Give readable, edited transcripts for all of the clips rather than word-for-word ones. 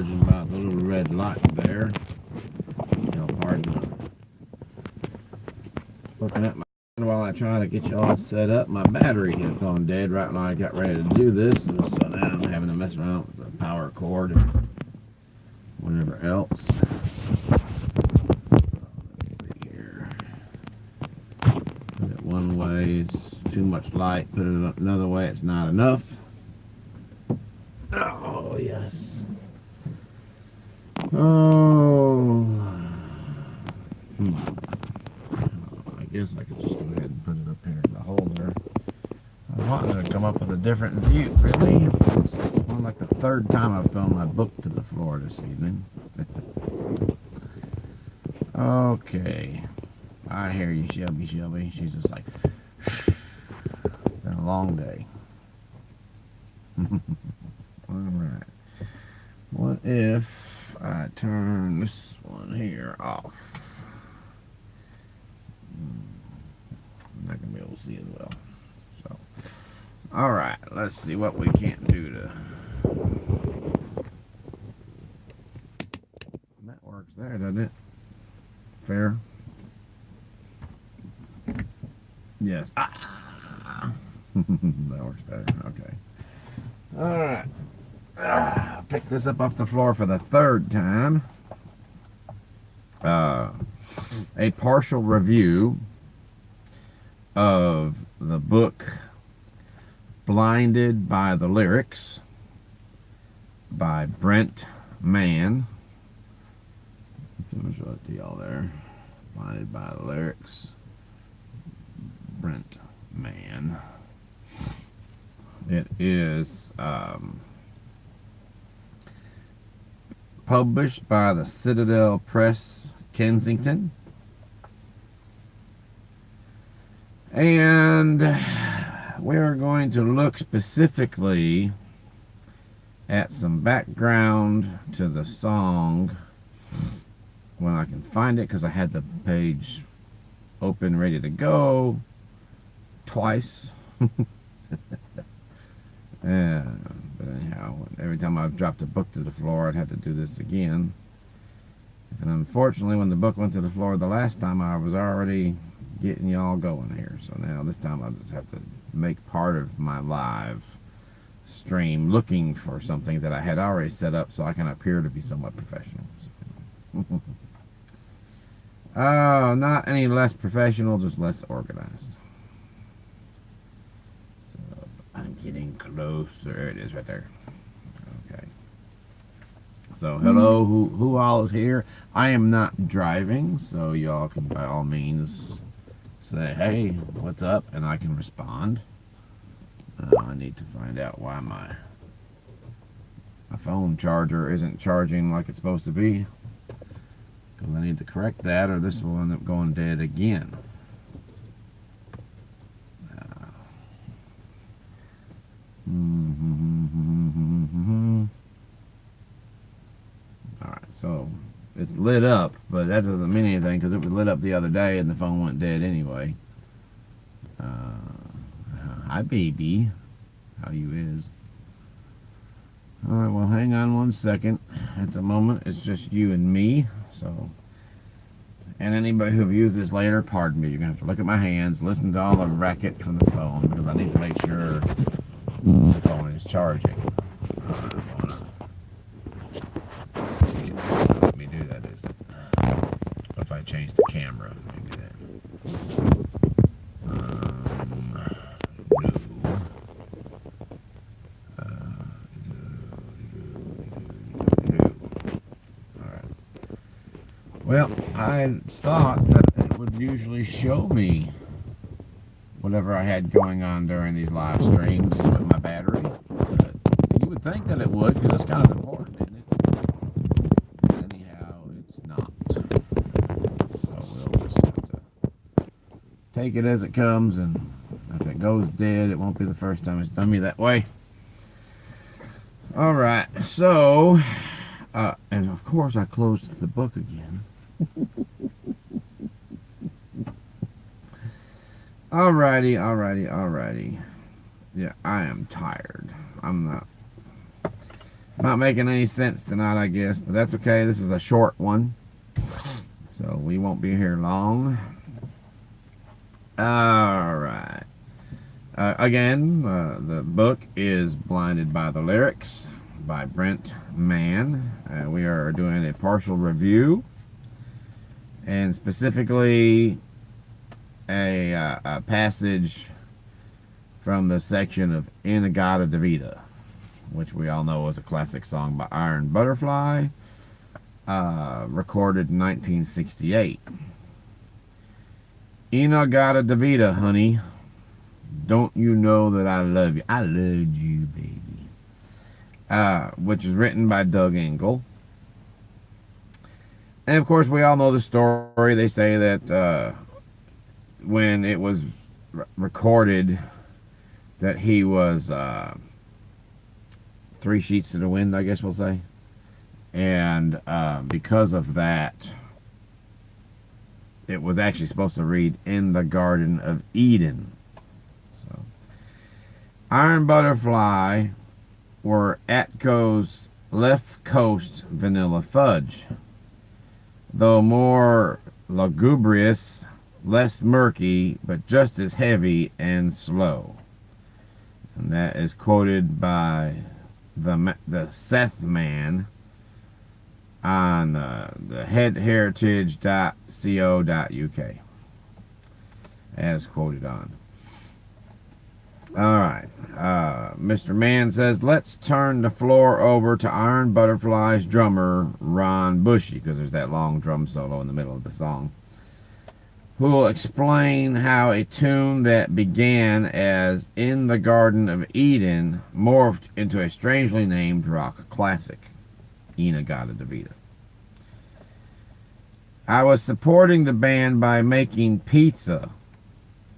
judging by the little red light there. Pardon. Looking at my while I try to get you all set up. My battery had gone dead right when I got ready to do this, and so now I'm having to mess around with the power cord and whatever else. Let's see here. Put it one way, it's too much light. Put it another way, it's not enough. Oh, yes. Oh. I guess I could just go ahead and put it up here in the holder. I wanted to come up with a different view, really. It's like the third time I've thrown my book to the floor this evening. Okay. I hear you, Shelby. She's just like, been a long day. Alright. What if I turn this one here off? I'm not going to be able to see as well. So, alright, let's see what we can't do to... That works there, doesn't it? Fair? Yes. Ah! That works better. Okay. Alright. Pick this up off the floor for the third time. A partial review of the book Blinded by the Lyrics by Brent Mann. Let me show it to y'all there. Blinded by the Lyrics. Brent Mann. It is published by the Citadel Press, Kensington. And we are going to look specifically at some background to the song when I can find it, because I had the page open, ready to go twice. Yeah, but anyhow, every time I've dropped a book to the floor, I'd have to do this again. And unfortunately, when the book went to the floor the last time, I was already getting y'all going here. So now this time I just have to make part of my live stream looking for something that I had already set up so I can appear to be somewhat professional. Oh, not any less professional, just less organized. I'm getting closer. There it is right there. Okay. So, hello, who all is here? I am not driving, so y'all can by all means say, hey, what's up? And I can respond. I need to find out why my phone charger isn't charging like it's supposed to be. Because I need to correct that, or this will end up going dead again. Alright, so it's lit up, but that doesn't mean anything because it was lit up the other day and the phone went dead anyway. Hi, baby. How you is? Alright, well, hang on one second. At the moment, it's just you and me, so... And anybody who views this later, pardon me, you're going to have to look at my hands, listen to all the racket from the phone, because I need to make sure the phone is charging. Let's see, it's not gonna let me do that, is it? What if I change the camera? Maybe that. No. Alright. Well, I thought that it would usually show me whatever I had going on during these live streams with my battery. But you would think that it would, because it's kind of important, isn't it? But anyhow, it's not. So we'll just have to take it as it comes, and if it goes dead, it won't be the first time it's done me that way. Alright, so, and of course I closed the book again. Alrighty. Yeah, I am tired. I'm not. Not making any sense tonight, I guess, but that's okay. This is a short one, so we won't be here long. Alright. Again, the book is Blinded by the Lyrics by Brent Mann. We are doing a partial review, and specifically a passage from the section of In-a-Gadda-Da-Vida, which we all know is a classic song by Iron Butterfly, recorded in 1968. In-a-Gadda-Da-Vida, honey. Don't you know that I love you? I loved you, baby. Which is written by Doug Engel. And of course, we all know the story. They say that when it was recorded, that he was 3 sheets to the wind, I guess we'll say. And because of that, it was actually supposed to read In the Garden of Eden. So, Iron Butterfly were Atco's Left Coast Vanilla Fudge. Though more lugubrious, less murky, but just as heavy and slow. And that is quoted by the Seth Man on the headheritage.co.uk, as quoted on. Alright, Mr. Mann says, let's turn the floor over to Iron Butterfly's drummer, Ron Bushy, because there's that long drum solo in the middle of the song, who will explain how a tune that began as In the Garden of Eden morphed into a strangely named rock classic, In-a-Gadda-Da-Vida. I was supporting the band by making pizza.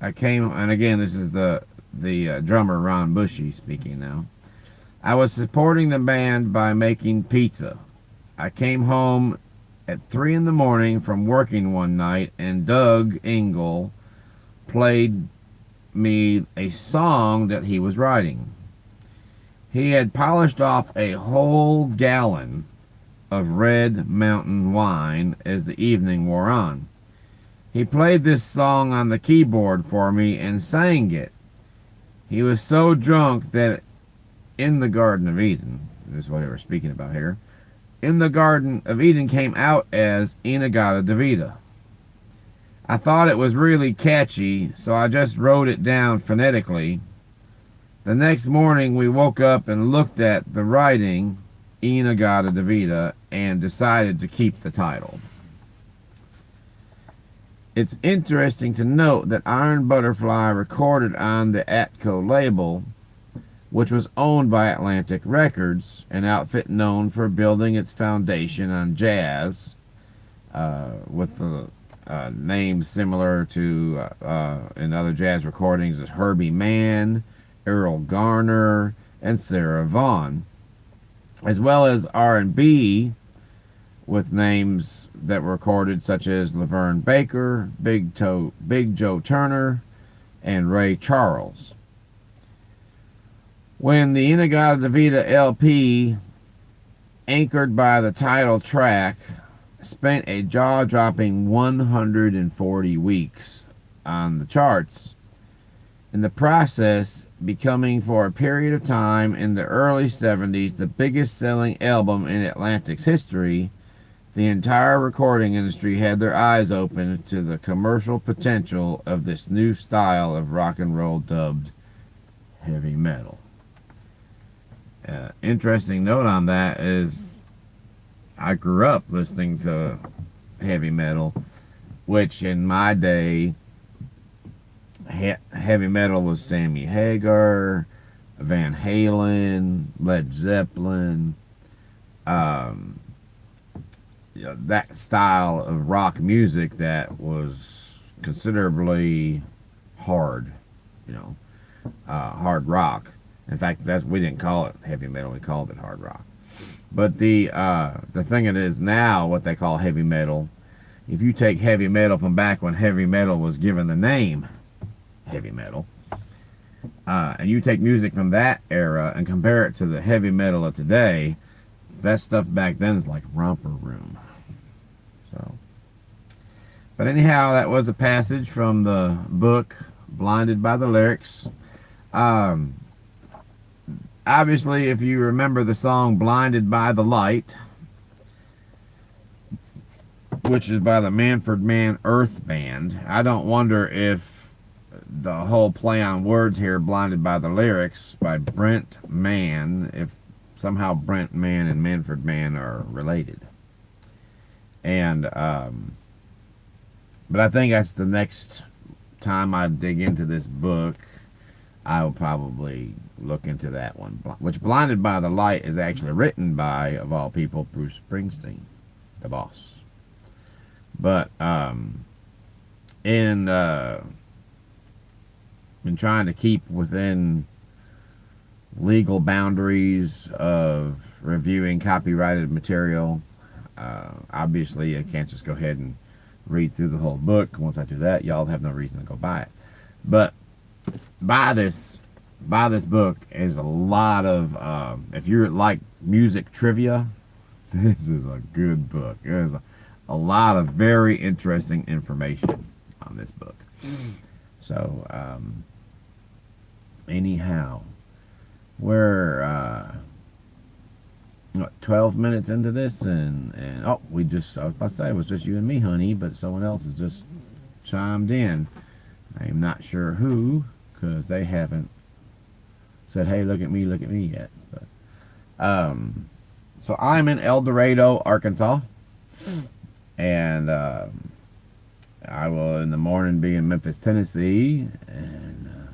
And again, this is the drummer Ron Bushy speaking now. I was supporting the band by making pizza. I came home at 3 in the morning from working one night, and Doug Engel played me a song that he was writing. He had polished off a whole gallon of Red Mountain wine as the evening wore on. He played this song on the keyboard for me and sang it. He was so drunk that In the Garden of Eden, this is what we're speaking about here, In the Garden of Eden came out as In-a-Gadda-Da-Vida. I thought it was really catchy, so I just wrote it down phonetically. The next morning we woke up and looked at the writing, In-a-Gadda-Da-Vida, and decided to keep the title. It's interesting to note that Iron Butterfly recorded on the Atco label, which was owned by Atlantic Records, an outfit known for building its foundation on jazz, with the names similar to in other jazz recordings as Herbie Mann, Earl Garner, and Sarah Vaughan, as well as R&B with names that were recorded such as Laverne Baker, Big Joe Turner, and Ray Charles. When the In-a-Gadda-Da-Vida LP, anchored by the title track, spent a jaw-dropping 140 weeks on the charts, in the process becoming for a period of time in the early 70s the biggest selling album in Atlantic's history, the entire recording industry had their eyes open to the commercial potential of this new style of rock and roll dubbed heavy metal. Interesting note on that is I grew up listening to heavy metal, which in my day, heavy metal was Sammy Hagar, Van Halen, Led Zeppelin, that style of rock music that was considerably hard, hard rock. In fact, we didn't call it heavy metal; we called it hard rock. But the thing it is now, what they call heavy metal, if you take heavy metal from back when heavy metal was given the name heavy metal, And you take music from that era and compare it to the heavy metal of today, that stuff back then is like romper room. So, but anyhow, that was a passage from the book Blinded by the Lyrics. Um, Obviously, if you remember the song Blinded by the Light, which is by the Manfred Mann Earth Band, I don't wonder if the whole play on words here, Blinded by the Lyrics, by Brent Mann, if somehow Brent Mann and Manfred Mann are related. And, but I think that's the next time I dig into this book, I will probably look into that one. Which Blinded by the Light is actually written by, of all people, Bruce Springsteen, the boss. But in trying to keep within legal boundaries of reviewing copyrighted material, obviously I can't just go ahead and read through the whole book. Once I do that, y'all have no reason to go buy it. But buy this book is a lot of if you're like music trivia, this is a good book. There's a lot of very interesting information on this book. So anyhow, we're 12 minutes into this, and oh, I was about to say it was just you and me, honey, but someone else has just chimed in. I am not sure who, because they haven't said, hey, look at me yet. But so I'm in El Dorado, Arkansas, and I will in the morning be in Memphis, Tennessee. And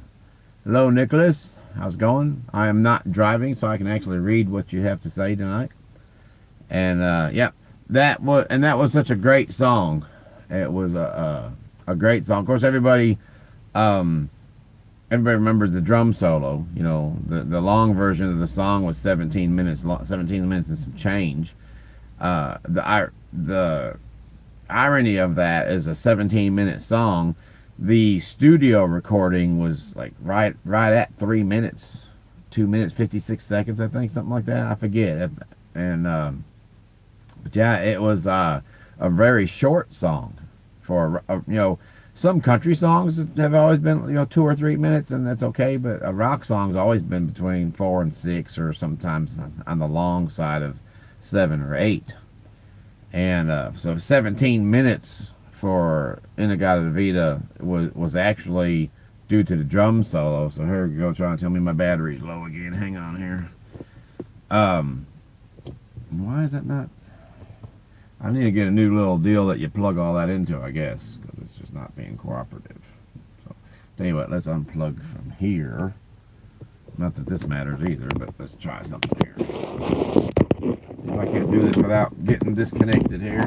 hello, Nicholas, how's it going? I am not driving, so I can actually read what you have to say tonight. And yeah, that was such a great song. It was a great song. Of course, everybody remembers the drum solo. You know, the long version of the song was 17 minutes long, 17 minutes and some change. The irony of that is a 17-minute song. The studio recording was like right at 3 minutes, 2 minutes 56 seconds, I think, something like that. I forget. And but yeah, it was a very short song for some country songs have always been 2 or 3 minutes, and that's okay. But a rock song's always been between 4 and 6, or sometimes on the long side of 7 or 8. And so 17 minutes for In-a-Gadda-Da-Vida was actually due to the drum solo. So here we go, trying to tell me my battery's low again. Hang on here. Why is that not? I need to get a new little deal that you plug all that into, I guess, because it's just not being cooperative. So, tell you what, let's unplug from here. Not that this matters either, but let's try something here. See if I can't do this without getting disconnected here.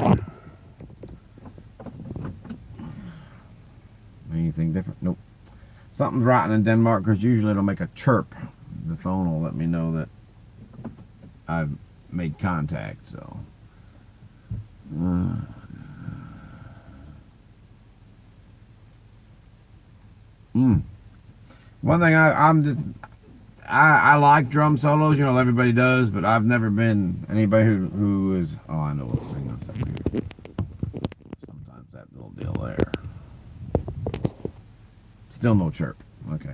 Anything different? Nope. Something's rotten in Denmark, because usually it'll make a chirp. The phone will let me know that I've made contact, so. One thing I like drum solos, everybody does, but I've never been anybody who is, oh, I know what's going on here. Sometimes that little deal there. Still no chirp. Okay.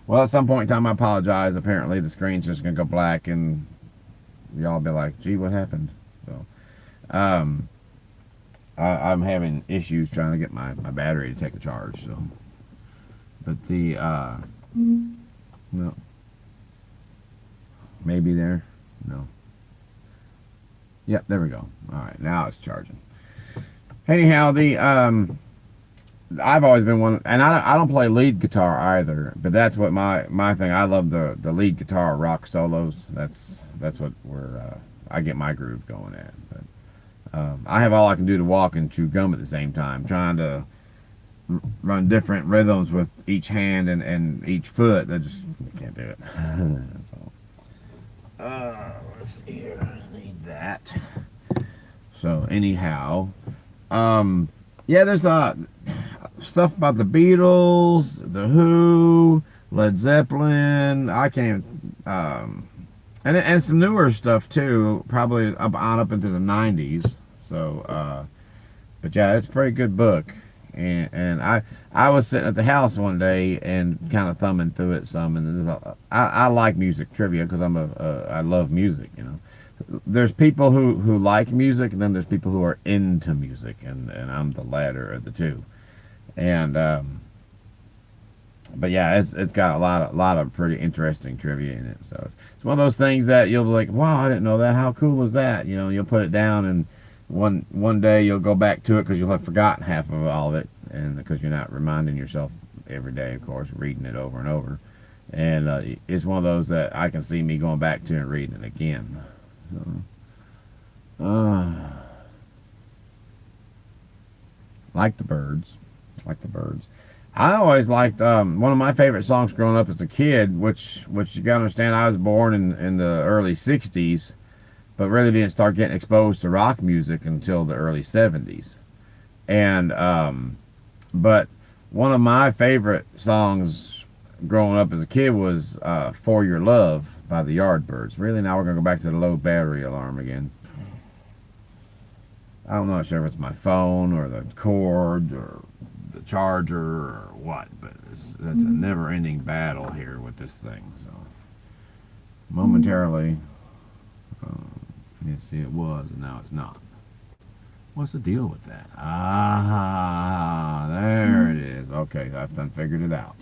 Well, at some point in time, I apologize. Apparently, the screen's just gonna go black, and y'all be like, "Gee, what happened?" So, I'm having issues trying to get my battery to take a charge. So, but the no, maybe there, no. Yep, there we go. All right, now it's charging. Anyhow, I've always been one, and I don't play lead guitar either, but that's what my thing. I love the lead guitar rock solos. That's where I get my groove going at. But I have all I can do to walk and chew gum at the same time, trying to run different rhythms with each hand and each foot. I just can't do it. So, let's see here. I need that. So anyhow, yeah, there's stuff about the Beatles, the Who, Led Zeppelin. I can't. And some newer stuff too. Probably up into the '90s. So, but yeah, it's a pretty good book. And I was sitting at the house one day and kind of thumbing through it some, and I like music trivia because I love music. There's people who like music, and then there's people who are into music, and I'm the latter of the two. And but yeah, it's got a lot of pretty interesting trivia in it. So it's one of those things that you'll be like, wow, I didn't know that. How cool was that? You'll put it down, and one day you'll go back to it because you'll have forgotten half of all of it, and because you're not reminding yourself every day, of course, reading it over and over. And it's one of those that I can see me going back to and reading it again. So, like the birds, like the birds. I always liked one of my favorite songs growing up as a kid, which you gotta understand. I was born in the early '60s, but really didn't start getting exposed to rock music until the early '70s. And but one of my favorite songs growing up as a kid was "For Your Love" by the Yardbirds. Really, now we're gonna go back to the low battery alarm again. I'm not sure if it's my phone or the cord or the charger or what, but it's a never-ending battle here with this thing. So momentarily, you see, it was, and now it's not. What's the deal with that? Ah, there it is. Okay, I've done figured it out.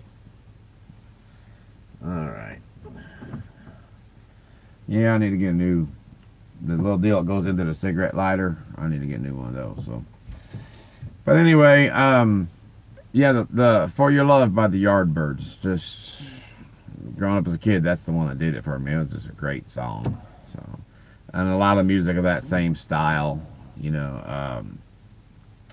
All right. Yeah, I need to get a new. The little deal that goes into the cigarette lighter. I need to get a new one of those. So, but anyway, yeah, the "For Your Love" by the Yardbirds. Just growing up as a kid, that's the one that did it for me. It was just a great song. So, and a lot of music of that same style.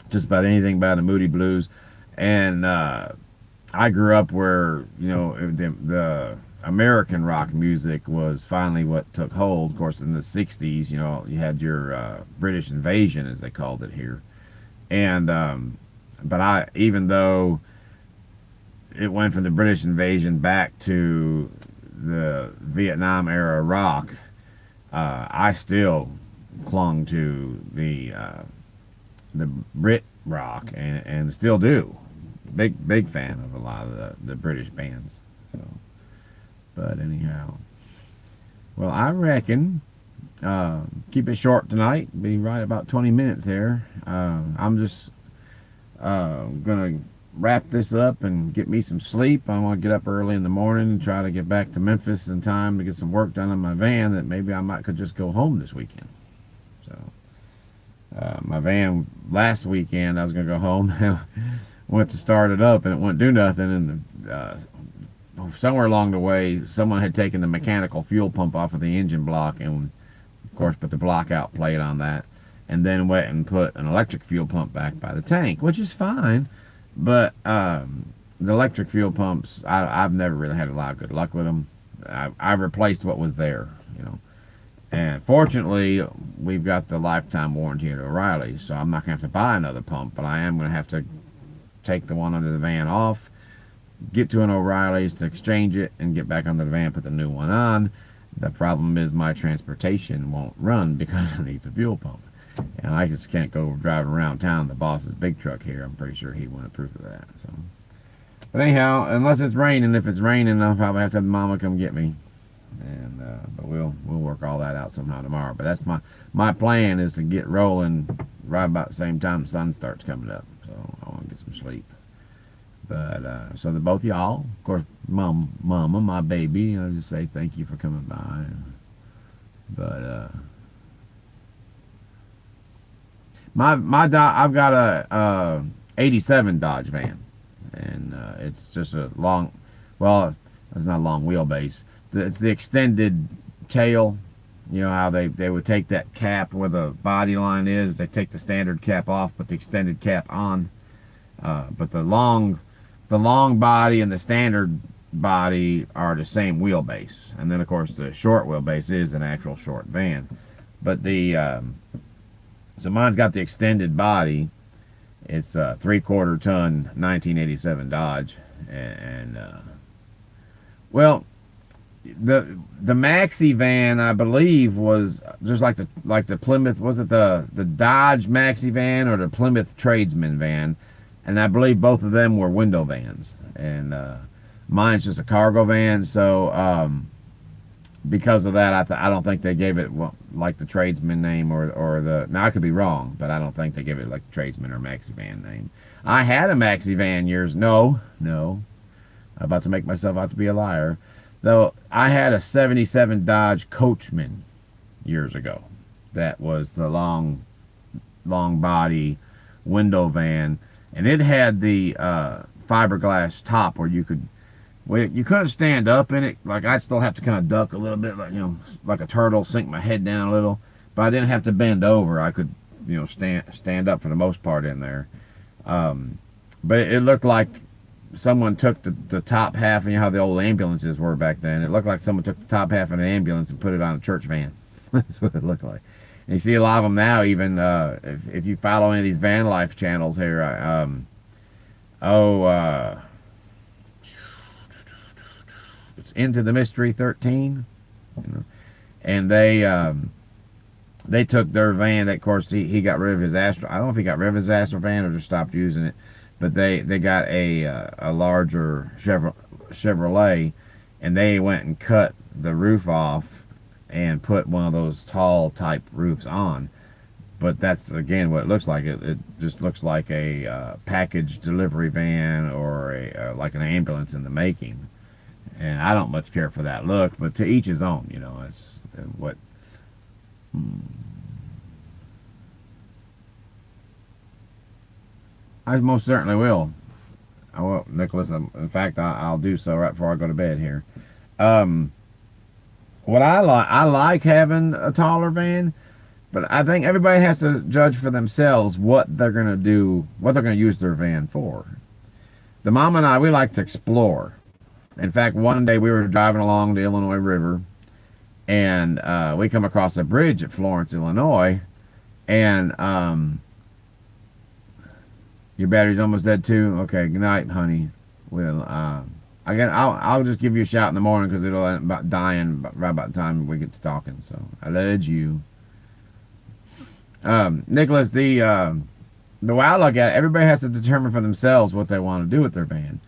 Just about anything by the Moody Blues, and I grew up where the American rock music was finally what took hold. Of course, in the '60s, you had your British invasion, as they called it here, and but even though it went from the British invasion back to the Vietnam era rock, I still clung to the Brit rock and still do. Big fan of a lot of the British bands. So, but anyhow, well, I reckon keep it short tonight. Be right about 20 minutes there. I'm just gonna wrap this up and get me some sleep. I want to get up early in the morning and try to get back to Memphis in time to get some work done on my van. That maybe could just go home this weekend. So my van last weekend, I was gonna go home. Went to start it up and it wouldn't do nothing. And somewhere along the way, someone had taken the mechanical fuel pump off of the engine block and, of course, put the block out plate on that, and then went and put an electric fuel pump back by the tank, which is fine. But the electric fuel pumps, I've never really had a lot of good luck with them. I replaced what was there, And fortunately, we've got the lifetime warranty at O'Reilly's, so I'm not going to have to buy another pump, but I am going to have to take the one under the van off, get to an O'Reilly's to exchange it, and get back under the van, put the new one on. The problem is my transportation won't run because it needs a fuel pump. And I just can't go driving around town. The boss's big truck here, I'm pretty sure he wouldn't approve of that. So, but anyhow, unless it's raining, if it's raining, I'll probably have to have Mama come get me. And but we'll work all that out somehow tomorrow. But that's my plan is to get rolling right about the same time the sun starts coming up. So I want to get some sleep. But so to both y'all, of course, Mama, my baby, I'll just say thank you for coming by. But I've got a '87 Dodge van, and it's just a long, well, it's not a long wheelbase. It's the extended tail. You know how they would take that cap where the body line is. They take the standard cap off, put the extended cap on. But the long body and the standard body are the same wheelbase. And then of course the short wheelbase is an actual short van. But so mine's got the extended body. It's a 3/4 ton 1987 Dodge, and Well, the maxi van, I believe, was just like the Plymouth. Was it the Dodge maxi van or the Plymouth Tradesman van? And I believe both of them were window vans. And mine's just a cargo van. So because of that, I don't think they gave it like the tradesman name or the. Now I could be wrong, but I don't think they gave it like the tradesman or maxi van name. I had a maxi van years. No, I'm about to make myself out to be a liar. Though I had a '77 Dodge Coachman years ago. That was the long body window van, and it had the fiberglass top where you could. Well, you couldn't stand up in it. Like I'd still have to kind of duck a little bit, like like a turtle, sink my head down a little. But I didn't have to bend over. I could, stand up for the most part in there. But it looked like someone took the top half, and you know how the old ambulances were back then. It looked like someone took the top half of an ambulance and put it on a church van. That's what it looked like. And you see a lot of them now. Even if you follow any of these van life channels here, it's Into the Mystery 13, and they took their van. That, of course, he got rid of his Astro. I don't know if he got rid of his Astro van or just stopped using it, but they got a larger Chevrolet, and they went and cut the roof off and put one of those tall type roofs on. But that's, again, what it looks like. It just looks like a package delivery van or like an ambulance in the making. And I don't much care for that look, but to each his own, it's what. I most certainly will. I will, Nicholas. In fact, I'll do so right before I go to bed here. What I like having a taller van, but I think everybody has to judge for themselves what they're going to do, what they're going to use their van for. The mom and I, we like to explore. In fact, one day we were driving along the Illinois River, and we come across a bridge at Florence, Illinois, and your battery's almost dead too. Okay, good night, honey. Well, I'll just give you a shout in the morning because it'll end up dying right about the time we get to talking. So I led you, Nicholas. The way I look at it, everybody has to determine for themselves what they want to do with their van.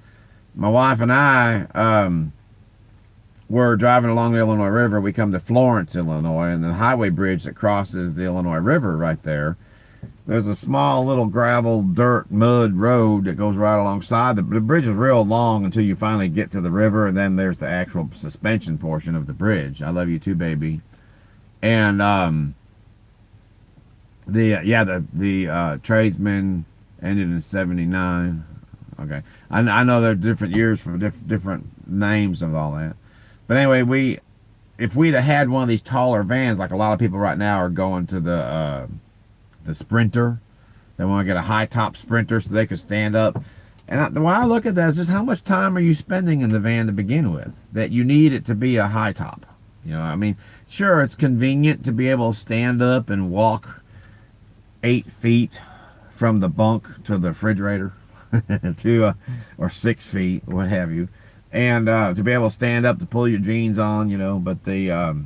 My wife and I were driving along the Illinois River. We come to Florence, Illinois, and the highway bridge that crosses the Illinois River right there. There's a small little gravel, dirt, mud road that goes right alongside. The bridge is real long until you finally get to the river, and then there's the actual suspension portion of the bridge. I love you too, baby. And the tradesman ended in '79. Okay, I know there are different years for different names of all that, but anyway, if we'd have had one of these taller vans, like a lot of people right now are going to the Sprinter, they want to get a high top Sprinter so they could stand up. And the way I look at that is just how much time are you spending in the van to begin with that you need it to be a high top? I mean, sure, it's convenient to be able to stand up and walk 8 feet from the bunk to the refrigerator. Or 6 feet, what have you, and to be able to stand up to pull your jeans on, but the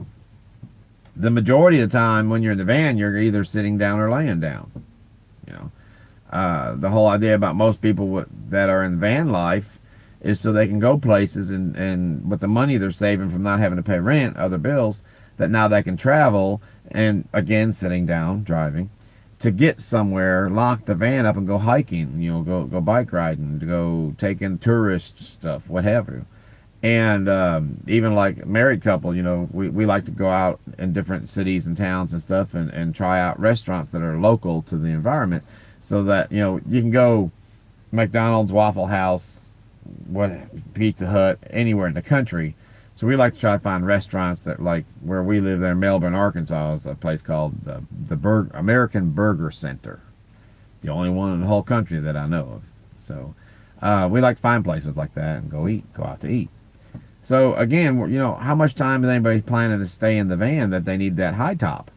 majority of the time when you're in the van, you're either sitting down or laying down. The whole idea about most people that are in van life is so they can go places and with the money they're saving from not having to pay rent, other bills, that now they can travel, and again, sitting down, driving, to get somewhere, lock the van up and go hiking, go bike riding, to go take in tourist stuff, what have you. And even like a married couple, we like to go out in different cities and towns and stuff and try out restaurants that are local to the environment, so that, you can go McDonald's, Waffle House, Pizza Hut, anywhere in the country. So we like to try to find restaurants that, like where we live there in Melbourne, Arkansas, is a place called the American Burger Center. The only one in the whole country that I know of. So we like to find places like that and go out to eat. So again, how much time is anybody planning to stay in the van that they need that high top?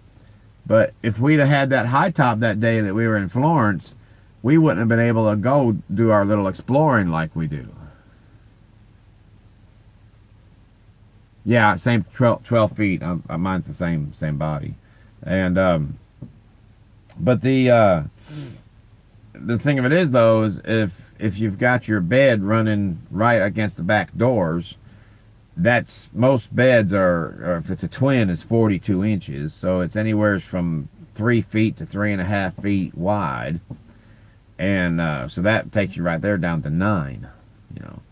But if we'd have had that high top that day that we were in Florence, we wouldn't have been able to go do our little exploring like we do. Yeah, same 12 feet. Mine's the same body, and but the thing of it is though is if you've got your bed running right against the back doors, that's most beds or if it's a twin, is 42 inches, so it's anywhere from 3 feet to 3.5 feet wide, and so that takes you right there down to 9, you know.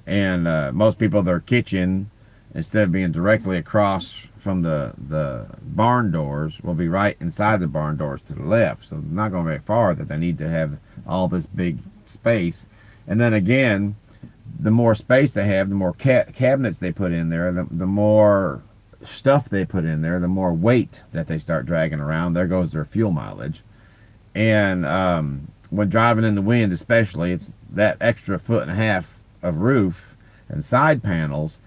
And most people, their kitchen, instead of being directly across from the barn doors, will be right inside the barn doors to the left. So not going very far that they need to have all this big space. And then again, the more space they have, the more cabinets they put in there, the more stuff they put in there, the more weight that they start dragging around. There goes their fuel mileage. And when driving in the wind especially, it's that extra 1.5 foot of roof and side panels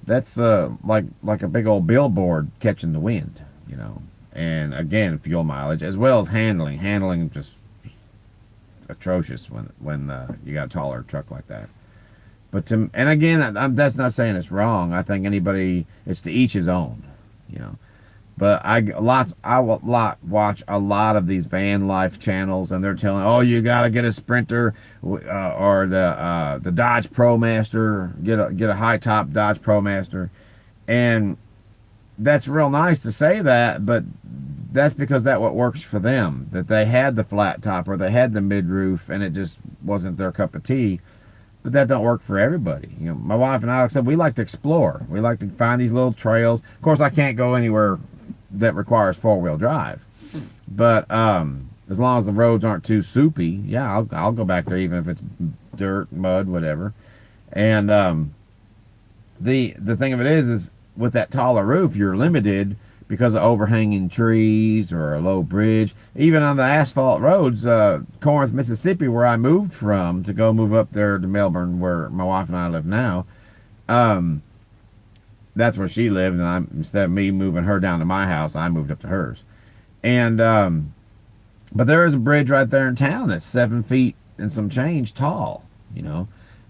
that's like a big old billboard catching the wind, you know. And again, fuel mileage as well as handling just atrocious when you got a taller truck like that. But and again, that's not saying it's wrong. I think it's to each his own, you know. But I watch a lot of these van life channels, and they're telling, oh, you gotta get a Sprinter or the Dodge ProMaster, get a high top Dodge ProMaster, and that's real nice to say that, but that's because that's what works for them. That they had the flat top or they had the mid roof, and it just wasn't their cup of tea. But that don't work for everybody. You know, my wife and I, like I said, we like to explore. We like to find these little trails. Of course, I can't go anywhere that requires 4-wheel drive, but as long as the roads aren't too soupy, yeah, I'll go back there even if it's dirt, mud, whatever. And the thing of it is with that taller roof, you're limited because of overhanging trees or a low bridge. Even on the asphalt roads, Corinth, Mississippi, where I moved from to go move up there to Melbourne, where my wife and I live now. That's where she lived, and instead of me moving her down to my house, I moved up to hers. And but there is a bridge right there in town that's 7 feet and some change tall, you know.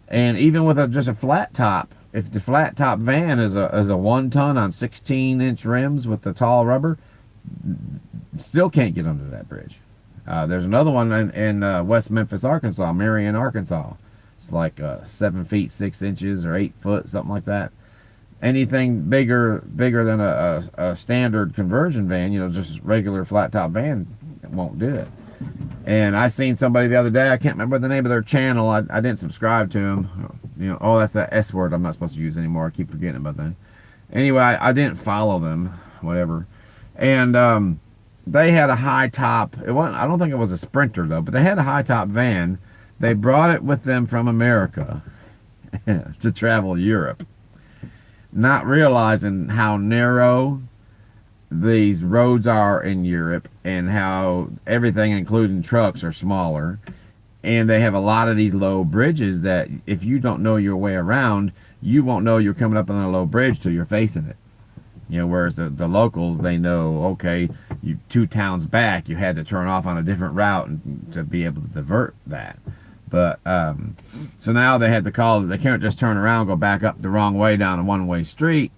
And even with just a flat top, if the flat top van is a 1 ton on 16-inch rims with the tall rubber, still can't get under that bridge. There's another one in West Memphis, Arkansas, Marion, Arkansas. It's like 7 feet 6 inches or 8 foot, something like that. Anything bigger than a standard conversion van, you know, just regular flat top van, won't do it. And I seen somebody the other day, I can't remember the name of their channel, I didn't subscribe to them, you know. Oh, that's that S word I'm not supposed to use anymore, I keep forgetting about that. Anyway, I didn't follow them, whatever. And they had a high top, I don't think it was a Sprinter though, but they had a high top van. They brought it with them from America to travel Europe, not realizing how narrow these roads are in Europe and how everything, including trucks, are smaller. And they have a lot of these low bridges that if you don't know your way around, you won't know you're coming up on a low bridge till you're facing it. You know, whereas the locals, they know, okay, 2 towns back, you had to turn off on a different route to be able to divert that. But so now they had to call it, they can't just turn around, go back up the wrong way down a one-way street.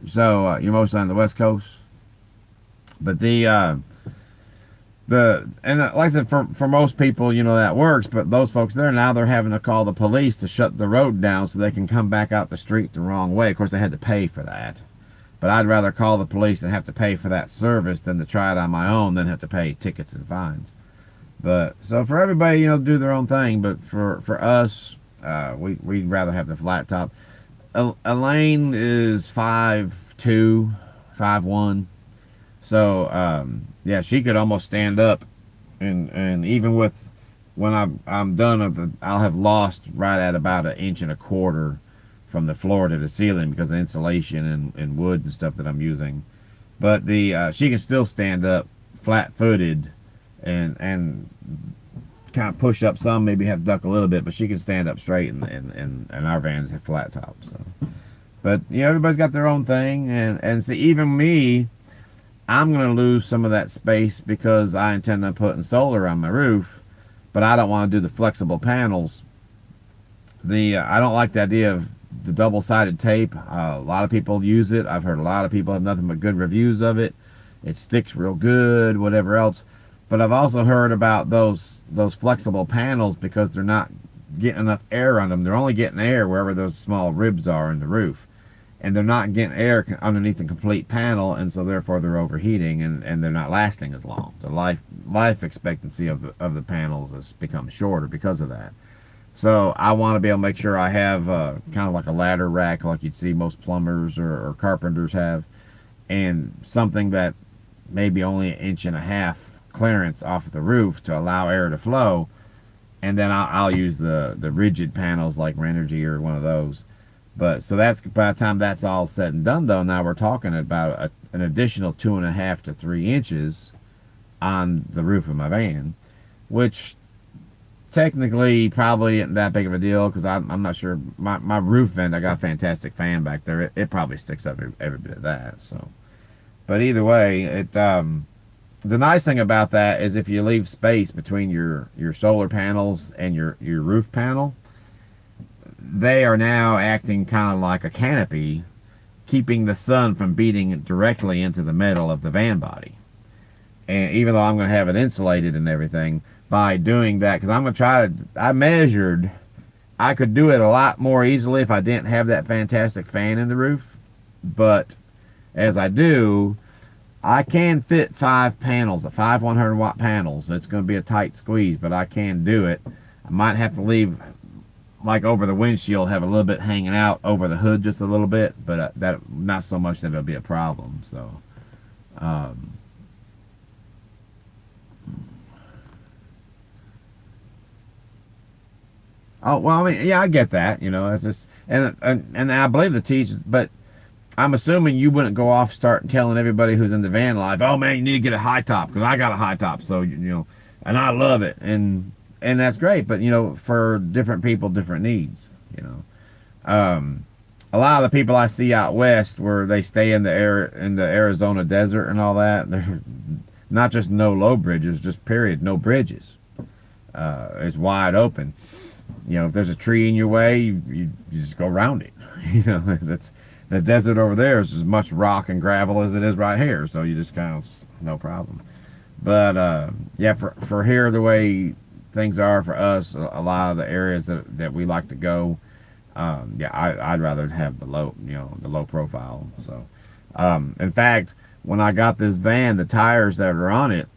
So you're mostly on the West Coast. But and like I said, for most people, you know, that works. But those folks there, now they're having to call the police to shut the road down so they can come back out the street the wrong way. Of course, they had to pay for that. But I'd rather call the police and have to pay for that service than to try it on my own, than have to pay tickets and fines. But so for everybody, you know, do their own thing. But for us, we'd rather have the flat top. Elaine is 5'2", 5'1". So yeah, she could almost stand up, and even with when I'm done, I'll have lost right at about 1.25 inches from the floor to the ceiling because of insulation and wood and stuff that I'm using. But she can still stand up flat-footed and kind of push up some, maybe have to duck a little bit, but she can stand up straight, and our vans have flat tops. So, but you know, everybody's got their own thing, and see, even me, I'm going to lose some of that space because I intend on putting solar on my roof, but I don't want to do the flexible panels. I don't like the idea of the double-sided tape. A lot of people use it. I've heard a lot of people have nothing but good reviews of it. It sticks real good, whatever else. But I've also heard about those flexible panels because they're not getting enough air on them. They're only getting air wherever those small ribs are in the roof, and they're not getting air underneath the complete panel, and so therefore they're overheating, and they're not lasting as long. The life expectancy of the panels has become shorter because of that. So I want to be able to make sure I have kind of like a ladder rack like you'd see most plumbers or carpenters have, and something that maybe only an inch and a half clearance off of the roof to allow air to flow, and then I'll use the rigid panels like Renogy or one of those. But so that's by the time that's all said and done, though, now we're talking about an additional 2.5 to 3 inches on the roof of my van, which technically probably isn't that big of a deal because I'm not sure. My roof vent, I got a fantastic fan back there. It probably sticks up every bit of that. So, but either way, the nice thing about that is if you leave space between your solar panels and your roof panel, they are now acting kind of like a canopy, keeping the sun from beating directly into the metal of the van body. And even though I'm going to have it insulated and everything, by doing that, because I'm going to try to, I measured, I could do it a lot more easily if I didn't have that fantastic fan in the roof. But as I do, I can fit 5 panels, the 5 100-watt panels. It's going to be a tight squeeze, but I can do it. I might have to leave, like over the windshield, have a little bit hanging out over the hood just a little bit, but that not so much that it'll be a problem. So, oh well, I mean, yeah, I get that. You know, it's just and I believe the teachers, but I'm assuming you wouldn't go off start telling everybody who's in the van life, oh man, you need to get a high top because I got a high top, so you know, and I love it, and that's great. But you know, for different people, different needs. You know, a lot of the people I see out west where they stay in the Arizona desert and all that, they're not just no low bridges, just period, no bridges. It's wide open. You know, if there's a tree in your way, you just go around it. You know, it's the desert over there is as much rock and gravel as it is right here, so you just kind of no problem. But yeah, for here the way things are for us, a lot of the areas that we like to go, yeah, I'd rather have the low profile. So in fact, when I got this van, the tires that are on it,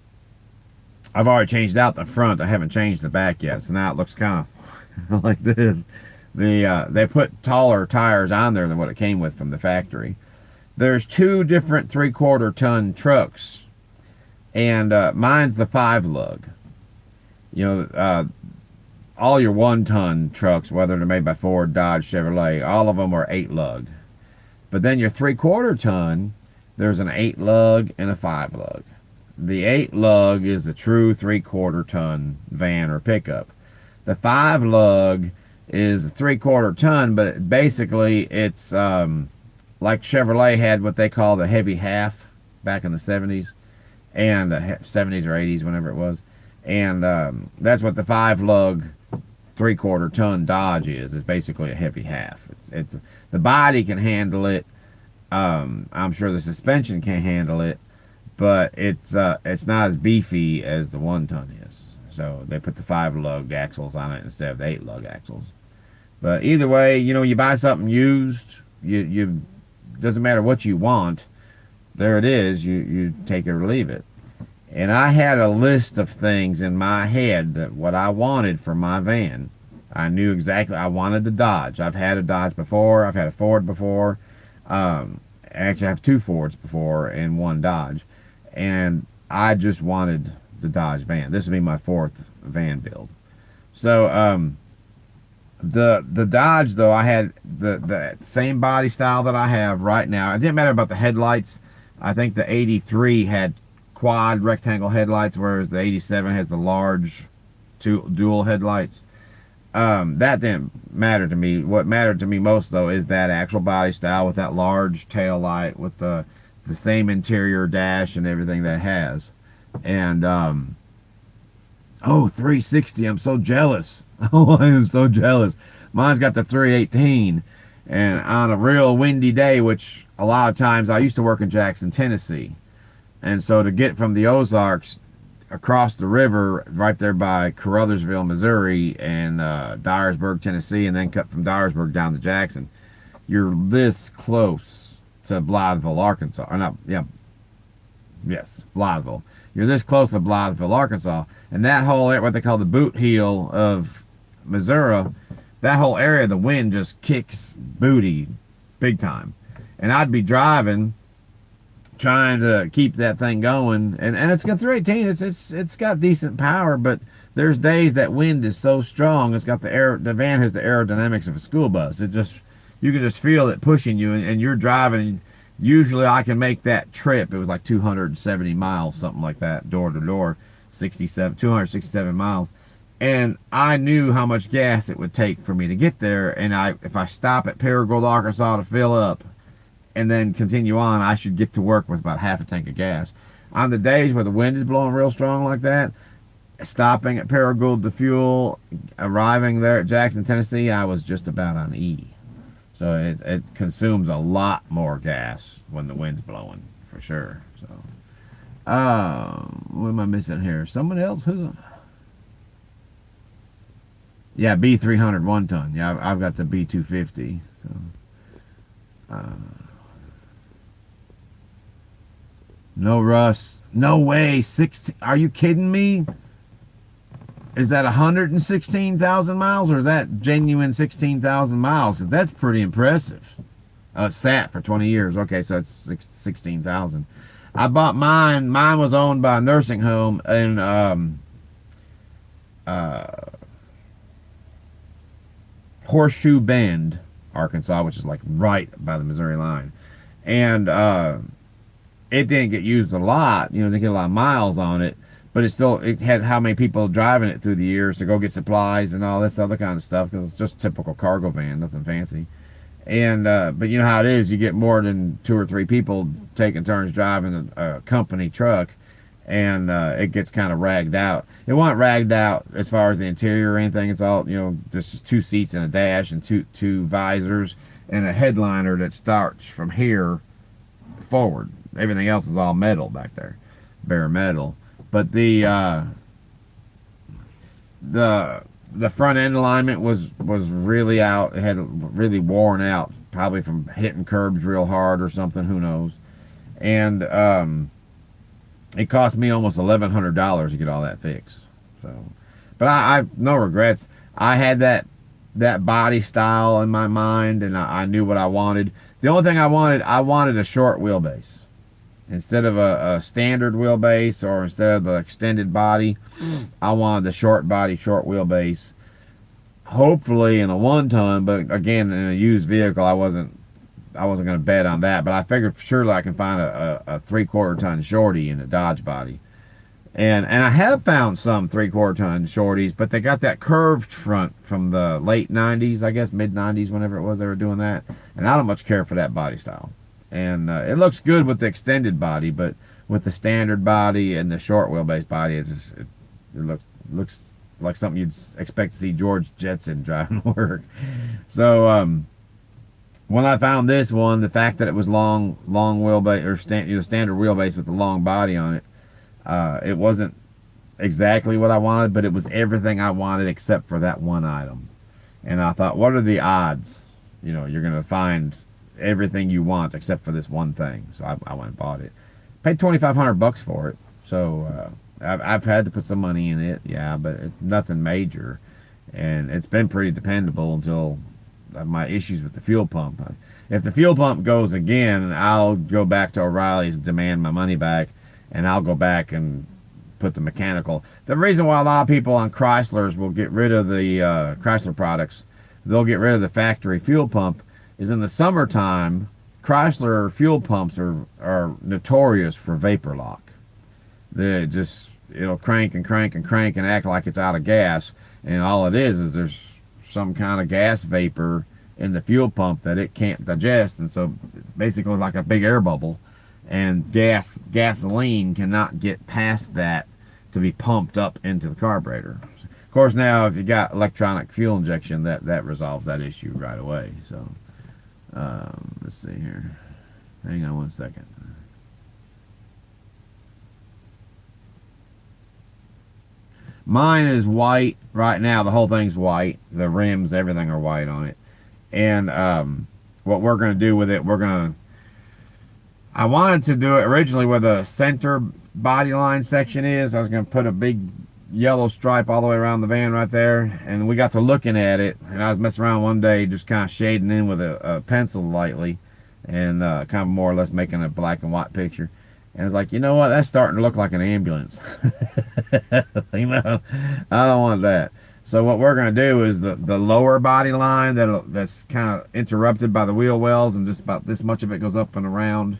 I've already changed out the front. I haven't changed the back yet, so now it looks kind of like this. They put taller tires on there than what it came with from the factory. There's 2 different 3/4 ton trucks, and mine's the 5 lug. You know, all your 1 ton trucks, whether they're made by Ford, Dodge, Chevrolet, all of them are 8 lug. But then your 3/4 ton, there's an 8 lug and a 5 lug. The 8 lug is a true 3/4 ton van or pickup. The 5 lug is a 3/4 ton, but basically it's like Chevrolet had what they call the heavy half back in the 70s, and the 70s or 80s, whenever it was. And that's what the 5 lug 3/4 ton Dodge is. It's basically a heavy half. The body can handle it. I'm sure the suspension can handle it, but it's not as beefy as the 1 ton is. So they put the 5 lug axles on it instead of the 8 lug axles. But either way, you know, you buy something used, you doesn't matter what you want, there it is, you take it or leave it. And I had a list of things in my head that what I wanted for my van. I knew exactly, I wanted the Dodge. I've had a Dodge before, I've had a Ford before, actually I have 2 Fords before and 1 Dodge. And I just wanted the Dodge van. This would be my 4th van build. So, the Dodge, though, I had the same body style that I have right now. It didn't matter about the headlights. I think the 83 had quad rectangle headlights, whereas the 87 has the large dual headlights. That didn't matter to me. What mattered to me most, though, is that actual body style with that large tail light with the same interior dash and everything that it has. And oh, 360, I'm so jealous. Oh, I am so jealous. Mine's got the 318, And on a real windy day, which a lot of times I used to work in Jackson, Tennessee, and so to get from the Ozarks across the river right there by Caruthersville, Missouri, and Dyersburg, Tennessee, and then cut from Dyersburg down to Jackson, you're this close to Blytheville, Arkansas. Or not, yeah, yes, Blytheville. You're this close to Blytheville, Arkansas, and that whole area, what they call the boot heel of Missouri, that whole area, the wind just kicks booty big time. And I'd be driving, trying to keep that thing going, and it's got 318. It's got decent power, but there's days that wind is so strong. It's got the van has the aerodynamics of a school bus. It just, you can just feel it pushing you, and you're driving. Usually I can make that trip. It was like 270 miles, something like that, door to door, 267 miles. And I knew how much gas it would take for me to get there. And if I stop at Paragould, Arkansas to fill up and then continue on, I should get to work with about half a tank of gas. On the days where the wind is blowing real strong like that, stopping at Paragould to fuel, arriving there at Jackson, Tennessee, I was just about on E. So it consumes a lot more gas when the wind's blowing, for sure. So, what am I missing here? Someone else? Who? Yeah, B300 1 ton. Yeah, I've got the B250. So, no rust. No way. 16. Are you kidding me? Is that 116,000 miles, or is that genuine 16,000 miles? Because that's pretty impressive. It sat for 20 years. Okay, so it's 16,000. I bought mine. Mine was owned by a nursing home in Horseshoe Bend, Arkansas, which is like right by the Missouri line. And it didn't get used a lot. You know, they get a lot of miles on it. But it had how many people driving it through the years to go get supplies and all this other kind of stuff, because it's just a typical cargo van, nothing fancy. And but you know how it is, you get more than 2 or 3 people taking turns driving a company truck, and it gets kind of ragged out. It wasn't ragged out as far as the interior or anything. It's all, you know, just 2 seats and a dash and two visors and a headliner that starts from here forward. Everything else is all metal back there, bare metal. But the front end alignment was really out. It had really worn out, probably from hitting curbs real hard or something. Who knows? And it cost me almost $1,100 to get all that fixed. So, but I've no regrets. I had that body style in my mind, and I knew what I wanted. The only thing I wanted a short wheelbase. Instead of a standard wheelbase, or instead of the extended body, I wanted the short body, short wheelbase. Hopefully in a 1 ton, but again, in a used vehicle, I wasn't going to bet on that. But I figured surely I can find a 3/4 ton shorty in a Dodge body. And I have found some 3/4 ton shorties, but they got that curved front from the late 90s, I guess, mid 90s, whenever it was they were doing that. And I don't much care for that body style. And it looks good with the extended body, but with the standard body and the short wheelbase body, it looks like something you'd expect to see George Jetson driving to work. So when I found this one, the fact that it was long wheelbase, or standard wheelbase with the long body on it, it wasn't exactly what I wanted, but it was everything I wanted except for that one item. And I thought, what are the odds? You know, you're gonna find everything you want except for this one thing. So I went and bought it. Paid $2,500 for it. So I've had to put some money in it, yeah, but it's nothing major, and it's been pretty dependable until my issues with the fuel pump. If the fuel pump goes again, I'll go back to O'Reilly's and demand my money back, and I'll go back and put the mechanical. The reason why a lot of people on Chryslers will get rid of the Chrysler products, they'll get rid of the factory fuel pump, is in the summertime, Chrysler fuel pumps are notorious for vapor lock. It'll crank and crank and crank and act like it's out of gas, and all it is there's some kind of gas vapor in the fuel pump that it can't digest, and so basically like a big air bubble, and gasoline cannot get past that to be pumped up into the carburetor. Of course, now if you got electronic fuel injection, that resolves that issue right away. So Let's see here. Hang on one second. Mine is white right now. The whole thing's white. The rims, everything are white on it. And what we're going to do with it, I wanted to do it originally where the center body line section is. I was going to put a big yellow stripe all the way around the van right there. And we got to looking at it. And I was messing around one day just kind of shading in with a pencil lightly. And kind of more or less making a black and white picture. And it's like, you know what? That's starting to look like an ambulance. You know, I don't want that. So what we're going to do is the lower body line that's kind of interrupted by the wheel wells and just about this much of it goes up and around.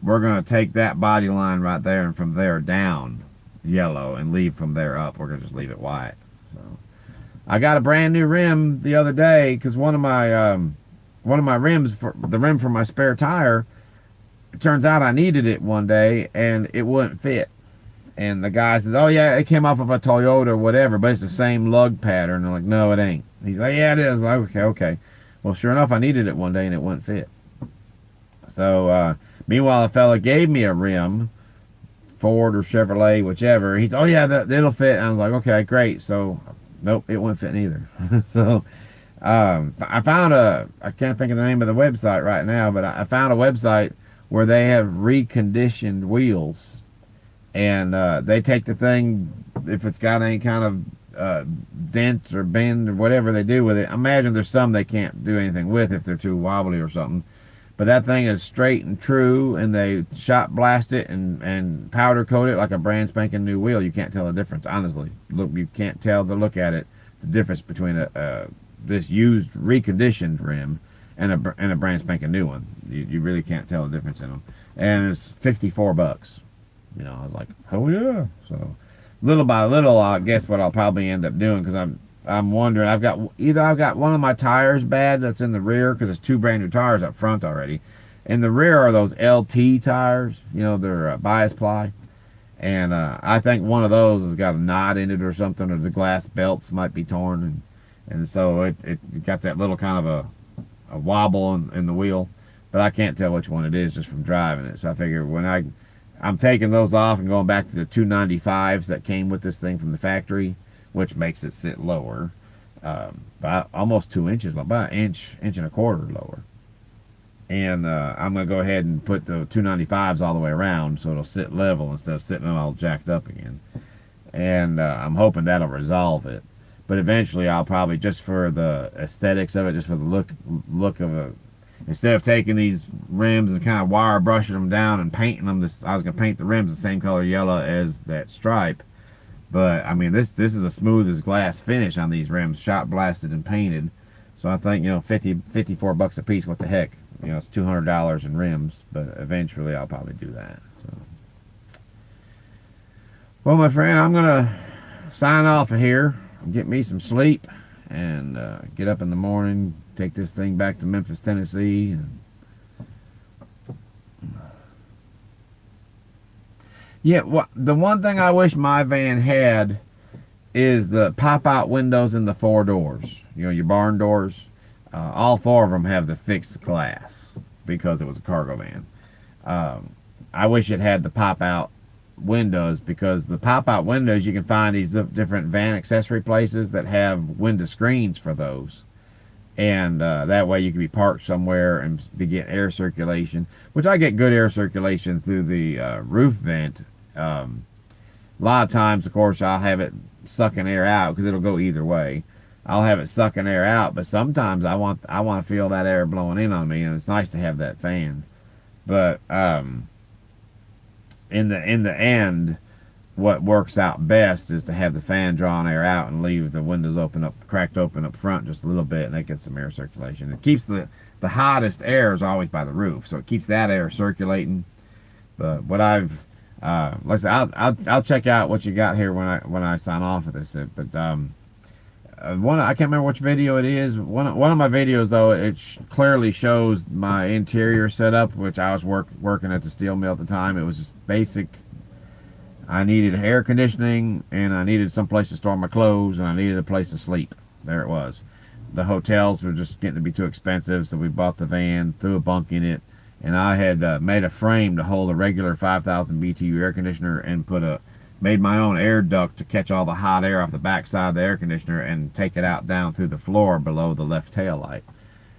We're going to take that body line right there and from there down yellow and leave from there up. We're going to just leave it white. So I got a brand new rim the other day because one of my rims, the rim for my spare tire, it turns out I needed it one day and it wouldn't fit. And the guy says, oh yeah, it came off of a Toyota or whatever, but it's the same lug pattern. I'm like, no, it ain't. He's like, yeah, it is. I'm like, okay. Well, sure enough, I needed it one day and it wouldn't fit. So, meanwhile, a fella gave me a rim, Ford or Chevrolet, whichever. He's, oh yeah, it'll fit. And I was like, okay, great. So, nope, it wouldn't fit neither. So, I found I can't think of the name of the website right now, but I found a website where they have reconditioned wheels. And they take the thing, if it's got any kind of dent or bend or whatever they do with it. I imagine there's some they can't do anything with if they're too wobbly or something. But that thing is straight and true, and they shot blast it and powder coat it like a brand spanking new wheel. You can't tell the difference, honestly. Look, you can't tell to look at it the difference between this used reconditioned rim and a brand spanking new one. You really can't tell the difference in them. And it's $54. You know, I was like, oh yeah. So little by little, I guess what I'll probably end up doing, because I'm wondering, I've got one of my tires bad that's in the rear, because it's two brand new tires up front already. In the rear are those LT tires, you know, they're bias ply. And I think one of those has got a knot in it or something, or the glass belts might be torn. And so it got that little kind of a wobble in the wheel. But I can't tell which one it is just from driving it. So I figure when I'm taking those off and going back to the 295s that came with this thing from the factory, which makes it sit lower, about almost 2 inches, about an inch and a quarter lower. And I'm going to go ahead and put the 295s all the way around so it'll sit level instead of sitting all jacked up again. And I'm hoping that'll resolve it. But eventually I'll probably, just for the aesthetics of it, just for the look of it, instead of taking these rims and kind of wire brushing them down and painting them, I was going to paint the rims the same color yellow as that stripe. But, I mean, this is a smooth as glass finish on these rims, shot blasted and painted. So I think, you know, $54 a piece, what the heck. You know, it's $200 in rims, but eventually I'll probably do that. So, well, my friend, I'm going to sign off of here, get me some sleep, and get up in the morning, take this thing back to Memphis, Tennessee. And yeah, the one thing I wish my van had is the pop-out windows in the 4 doors. You know, your barn doors. All 4 of them have the fixed glass because it was a cargo van. I wish it had the pop-out windows, because the pop-out windows, you can find these different van accessory places that have window screens for those. And that way you can be parked somewhere and be getting air circulation, which I get good air circulation through the roof vent. A lot of times, of course, I'll have it sucking air out, because it'll go either way. I'll have it sucking air out, but sometimes I want to feel that air blowing in on me, and it's nice to have that fan. But in the end, what works out best is to have the fan drawing air out and leave the windows cracked open up front just a little bit, and that gets some air circulation. It keeps the hottest air is always by the roof, so it keeps that air circulating. But what like I said, I'll check out what you got here when I sign off of this. But I can't remember which video it is. One of my videos, though, it clearly shows my interior setup, which I was working at the steel mill at the time. It was just basic. I needed air conditioning, and I needed some place to store my clothes, and I needed a place to sleep. There it was. the hotels were just getting to be too expensive, so we bought the van, threw a bunk in it, and I had made a frame to hold a regular 5,000 BTU air conditioner and made my own air duct to catch all the hot air off the backside of the air conditioner and take it out down through the floor below the left tail light.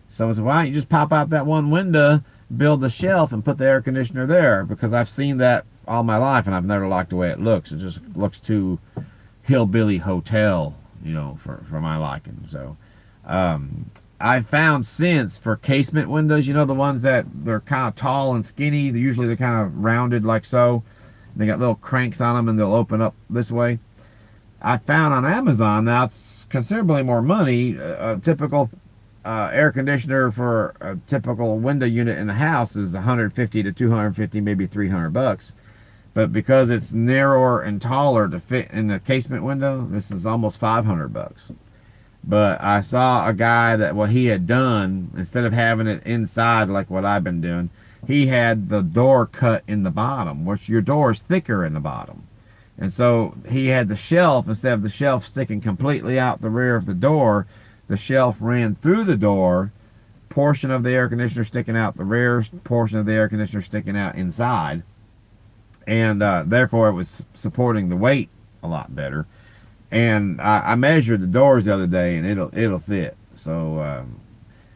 So I said, why don't you just pop out that one window, build the shelf, and put the air conditioner there? Because I've seen that all my life, and I've never liked the way it looks. It just looks too hillbilly hotel, for my liking. So I found since for casement windows, the ones that they're kind of tall and skinny. They're kind of rounded like so. They got little cranks on them, and they'll open up this way. I found on Amazon, now it's considerably more money. A typical air conditioner for a typical window unit in the house is 150 to 250, maybe $300. But because it's narrower and taller to fit in the casement window, this is almost $500. But I saw a guy that what he had done, instead of having it inside like what I've been doing, he had the door cut in the bottom, which your door is thicker in the bottom. And so he had the shelf, instead of the shelf sticking completely out the rear of the door, the shelf ran through the door, portion of the air conditioner sticking out the rear, portion of the air conditioner sticking out inside. And therefore it was supporting the weight a lot better. And I measured the doors the other day, and it'll fit. So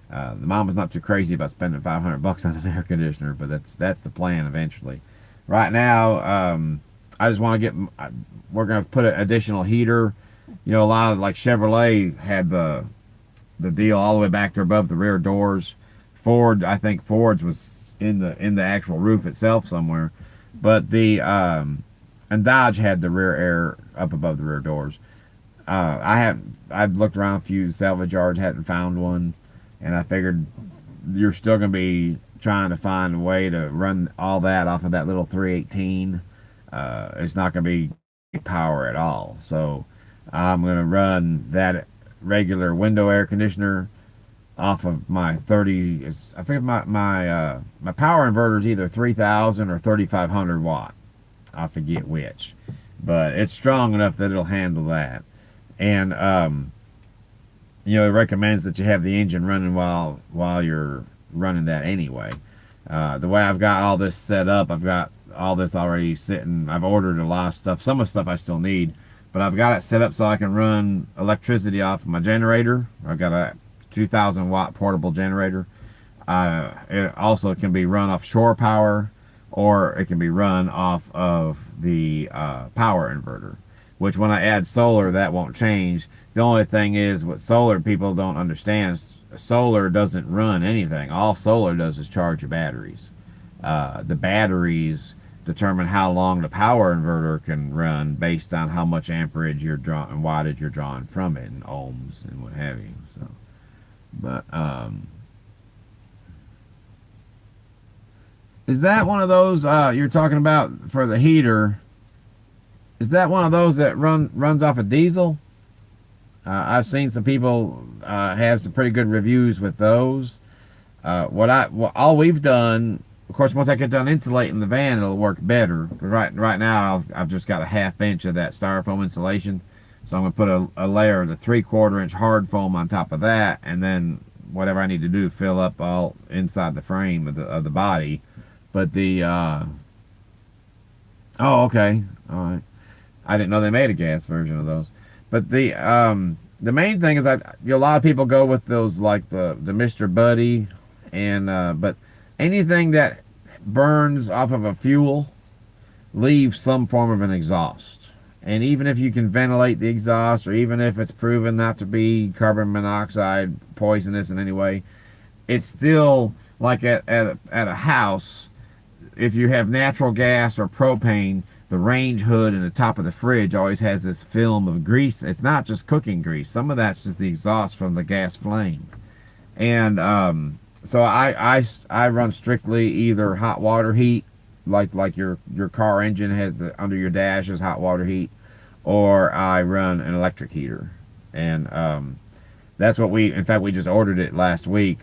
the mama's not too crazy about spending $500 on an air conditioner, but that's the plan eventually. Right now, I just want to we're going to put an additional heater. A lot of, like, Chevrolet had the deal all the way back to above the rear doors. I think Ford's was in the actual roof itself somewhere. But and Dodge had the rear air up above the rear doors. I've looked around a few salvage yards, hadn't found one, and I figured you're still going to be trying to find a way to run all that off of that little 318. It's not going to be power at all. So I'm going to run that regular window air conditioner off of my 30. I think my power inverter is either 3,000 or 3,500 watt. I forget which, but it's strong enough that it'll handle that. And it recommends that you have the engine running while you're running that anyway. The way I've got all this set up, I've got all this already sitting. I've ordered a lot of stuff. Some of the stuff I still need, but I've got it set up so I can run electricity off of my generator. I've got a 2,000 watt portable generator. It also can be run off shore power, or it can be run off of the power inverter, which when I add solar, that won't change. The only thing is, what solar people don't understand, solar doesn't run anything. All solar does is charge your batteries. The batteries determine how long the power inverter can run based on how much amperage you're drawing and wattage you're drawing from it, and ohms and what have you. So, but is that one of those you're talking about for the heater? Is that one of those that runs off of diesel? I've seen some people have some pretty good reviews with those. All we've done, of course, once I get done insulating the van, it'll work better. Right now, I've just got a 1/2 inch of that styrofoam insulation, so I'm gonna put a layer of the 3/4 inch hard foam on top of that, and then whatever I need to do, fill up all inside the frame of the body. But oh, okay, all right. I didn't know they made a gas version of those. But the main thing is that a lot of people go with those, like the Mr. Buddy, and but anything that burns off of a fuel leaves some form of an exhaust. And even if you can ventilate the exhaust, or even if it's proven not to be carbon monoxide poisonous in any way, it's still like at a house. If you have natural gas or propane, the range hood and the top of the fridge always has this film of grease. It's not just cooking grease. Some of that's just the exhaust from the gas flame. And so I run strictly either hot water heat, like your car engine has under your dash is hot water heat, or I run an electric heater. And that's what in fact we just ordered it last week,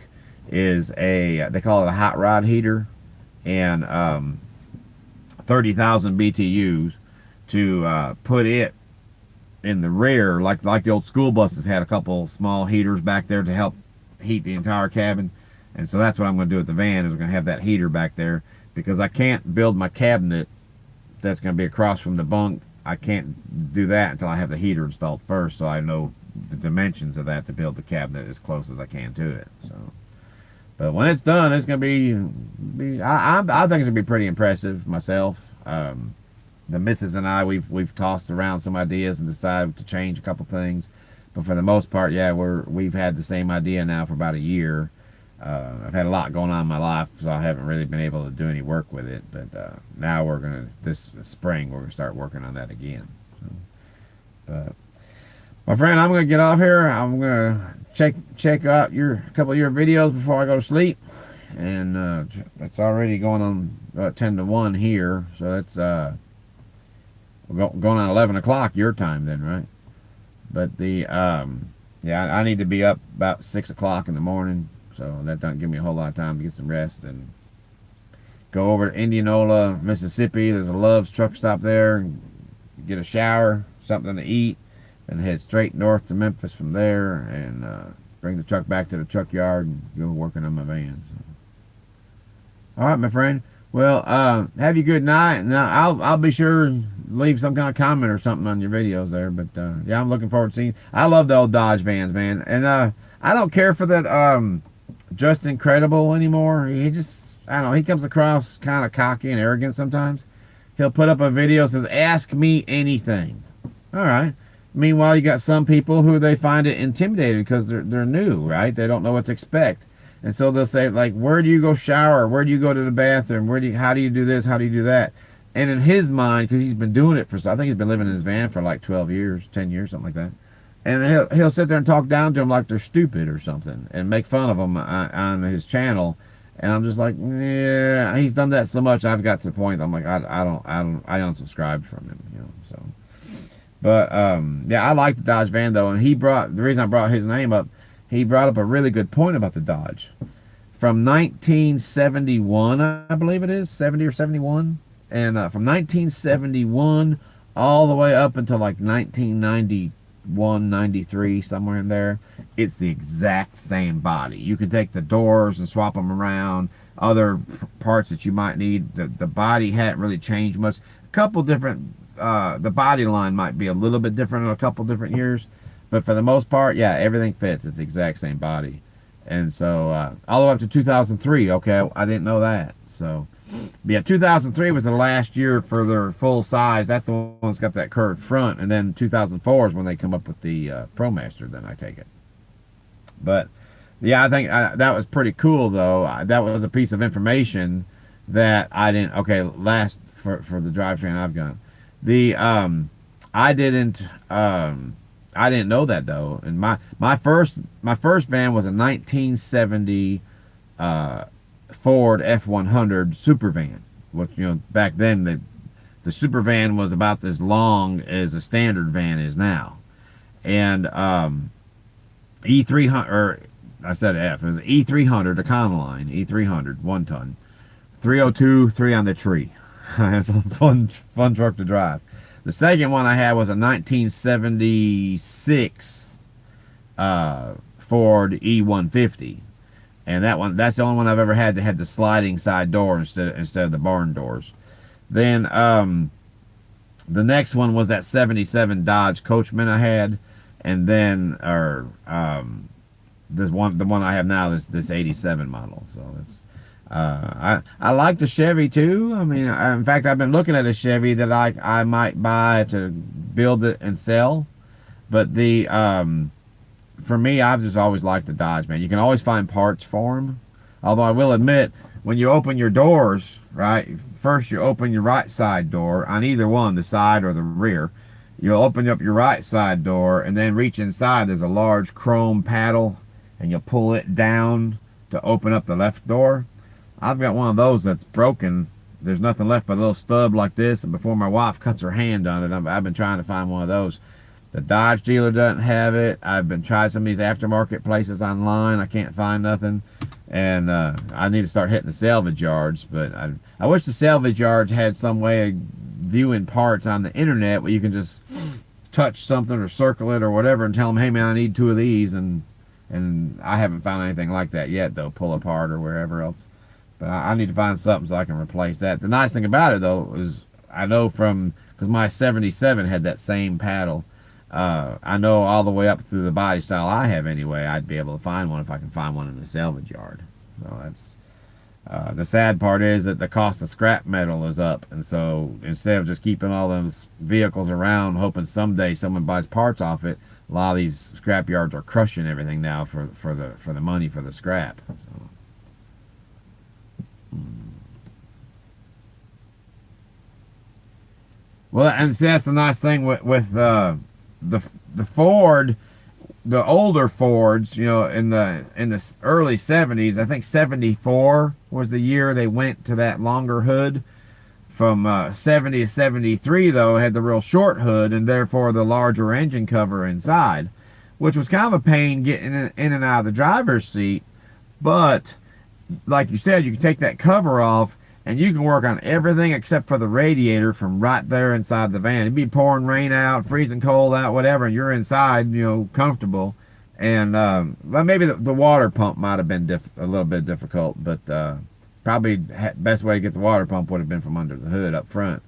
is they call it a hot rod heater, and 30,000 BTUs to put it in the rear, like the old school buses had a couple small heaters back there to help heat the entire cabin. And so that's what I'm going to do with the van, is we're going to have that heater back there, because I can't build my cabinet that's going to be across from the bunk. I can't do that until I have the heater installed first, so I know the dimensions of that to build the cabinet as close as I can to it. So, but when it's done, it's going to I think it's going to be pretty impressive myself. The missus and I, we've tossed around some ideas and decided to change a couple things, but for the most part, yeah, we've had the same idea now for about a year. I've had a lot going on in my life, so I haven't really been able to do any work with it. But now this spring, we're gonna start working on that again. So, but my friend, I'm gonna get off here. I'm gonna check out a couple of your videos before I go to sleep, and it's already going on 10 to 1 here, so that's going on 11 o'clock your time then, right? But yeah, I need to be up about 6 o'clock in the morning, so that doesn't give me a whole lot of time to get some rest and go over to Indianola, Mississippi. There's a Love's truck stop there, get a shower, something to eat, and head straight north to Memphis from there, and bring the truck back to the truck yard and go working on my van. So. All right, my friend. Well, have you a good night, and I'll be sure to leave some kind of comment or something on your videos there. But yeah, I'm looking forward to seeing. I love the old Dodge vans, man, and I don't care for that Just Incredible anymore. He just, I don't know, he comes across kind of cocky and arrogant sometimes. He'll put up a video that says, "Ask me anything." All right. Meanwhile, you got some people who they find it intimidating because they're new, right? They don't know what to expect. And so they'll say, like, where do you go shower? Where do you go to the bathroom? How do you do this? How do you do that? And in his mind, because he's been doing it I think he's been living in his van for like 12 years, 10 years, something like that. And he'll sit there and talk down to them like they're stupid or something, and make fun of them on his channel. And I'm just like, yeah, he's done that so much. I've got to the point. I'm like, I unsubscribed from him, you know. So, but yeah, I like the Dodge van though, and the reason I brought his name up. He brought up a really good point about the Dodge. From 1971, I believe it is, 70 or 71. And from 1971 all the way up until like 1991, 93, somewhere in there, it's the exact same body. You can take the doors and swap them around, other parts that you might need. The body hadn't really changed much. A couple different, the body line might be a little bit different in a couple different years. But for the most part, yeah, everything fits. It's the exact same body. And so, all the way up to 2003, okay, I didn't know that. So, but yeah, 2003 was the last year for their full size. That's the one that's got that curved front. And then 2004 is when they come up with the ProMaster, then I take it. But, yeah, I think that was pretty cool, though. That was a piece of information that I didn't, okay, last for the drivetrain I've got. I didn't know that though, and my first van was a 1970 Ford F100 super van. Which, you know, back then the super van was about as long as a standard van is now, and E300, or I said F, it was an E300 Econoline E300 1 ton, 302 3 on the tree. It's a fun truck to drive. The second one I had was a 1976 Ford E150, and that's the only one I've ever had that had the sliding side door instead of the barn doors. Then the next one was that 77 Dodge Coachman I had, and then the one I have now is this 87 model. So it's I like the Chevy too. I mean, in fact, I've been looking at a Chevy that I might buy to build it and sell. But for me, I've just always liked the Dodge, man. You can always find parts for them. Although I will admit, when you open your doors, right, first you open your right side door on either one, the side or the rear. You'll open up your right side door and then reach inside. There's a large chrome paddle, and you'll pull it down to open up the left door. I've got one of those that's broken. There's nothing left but a little stub like this, and before my wife cuts her hand on it, I've been trying to find one of those. The Dodge dealer doesn't have it. I've been trying some of these aftermarket places online. I can't find nothing, and I need to start hitting the salvage yards. But I wish the salvage yards had some way of viewing parts on the internet where you can just touch something or circle it or whatever and tell them, hey man, I need 2 of these, and I haven't found anything like that yet though, pull apart or wherever else. But I need to find something so I can replace that. The nice thing about it though is I know from, because my 77 had that same paddle, I know all the way up through the body style I have anyway, I'd be able to find one if I can find one in the salvage yard. So that's the sad part is that the cost of scrap metal is up, and so instead of just keeping all those vehicles around hoping someday someone buys parts off it, a lot of these scrap yards are crushing everything now for the money for the scrap. So. Well, and see, that's the nice thing with the Ford, the older Fords. You know, in the early '70s, I think '74 was the year they went to that longer hood. From 70 to 73, though, had the real short hood and therefore the larger engine cover inside, which was kind of a pain getting in and out of the driver's seat. But like you said, you can take that cover off and you can work on everything except for the radiator from right there inside the van. It'd be pouring rain out, freezing cold out, whatever, and you're inside, you know, comfortable. And well, maybe the water pump might have been a little bit difficult, but probably best way to get the water pump would have been from under the hood up front.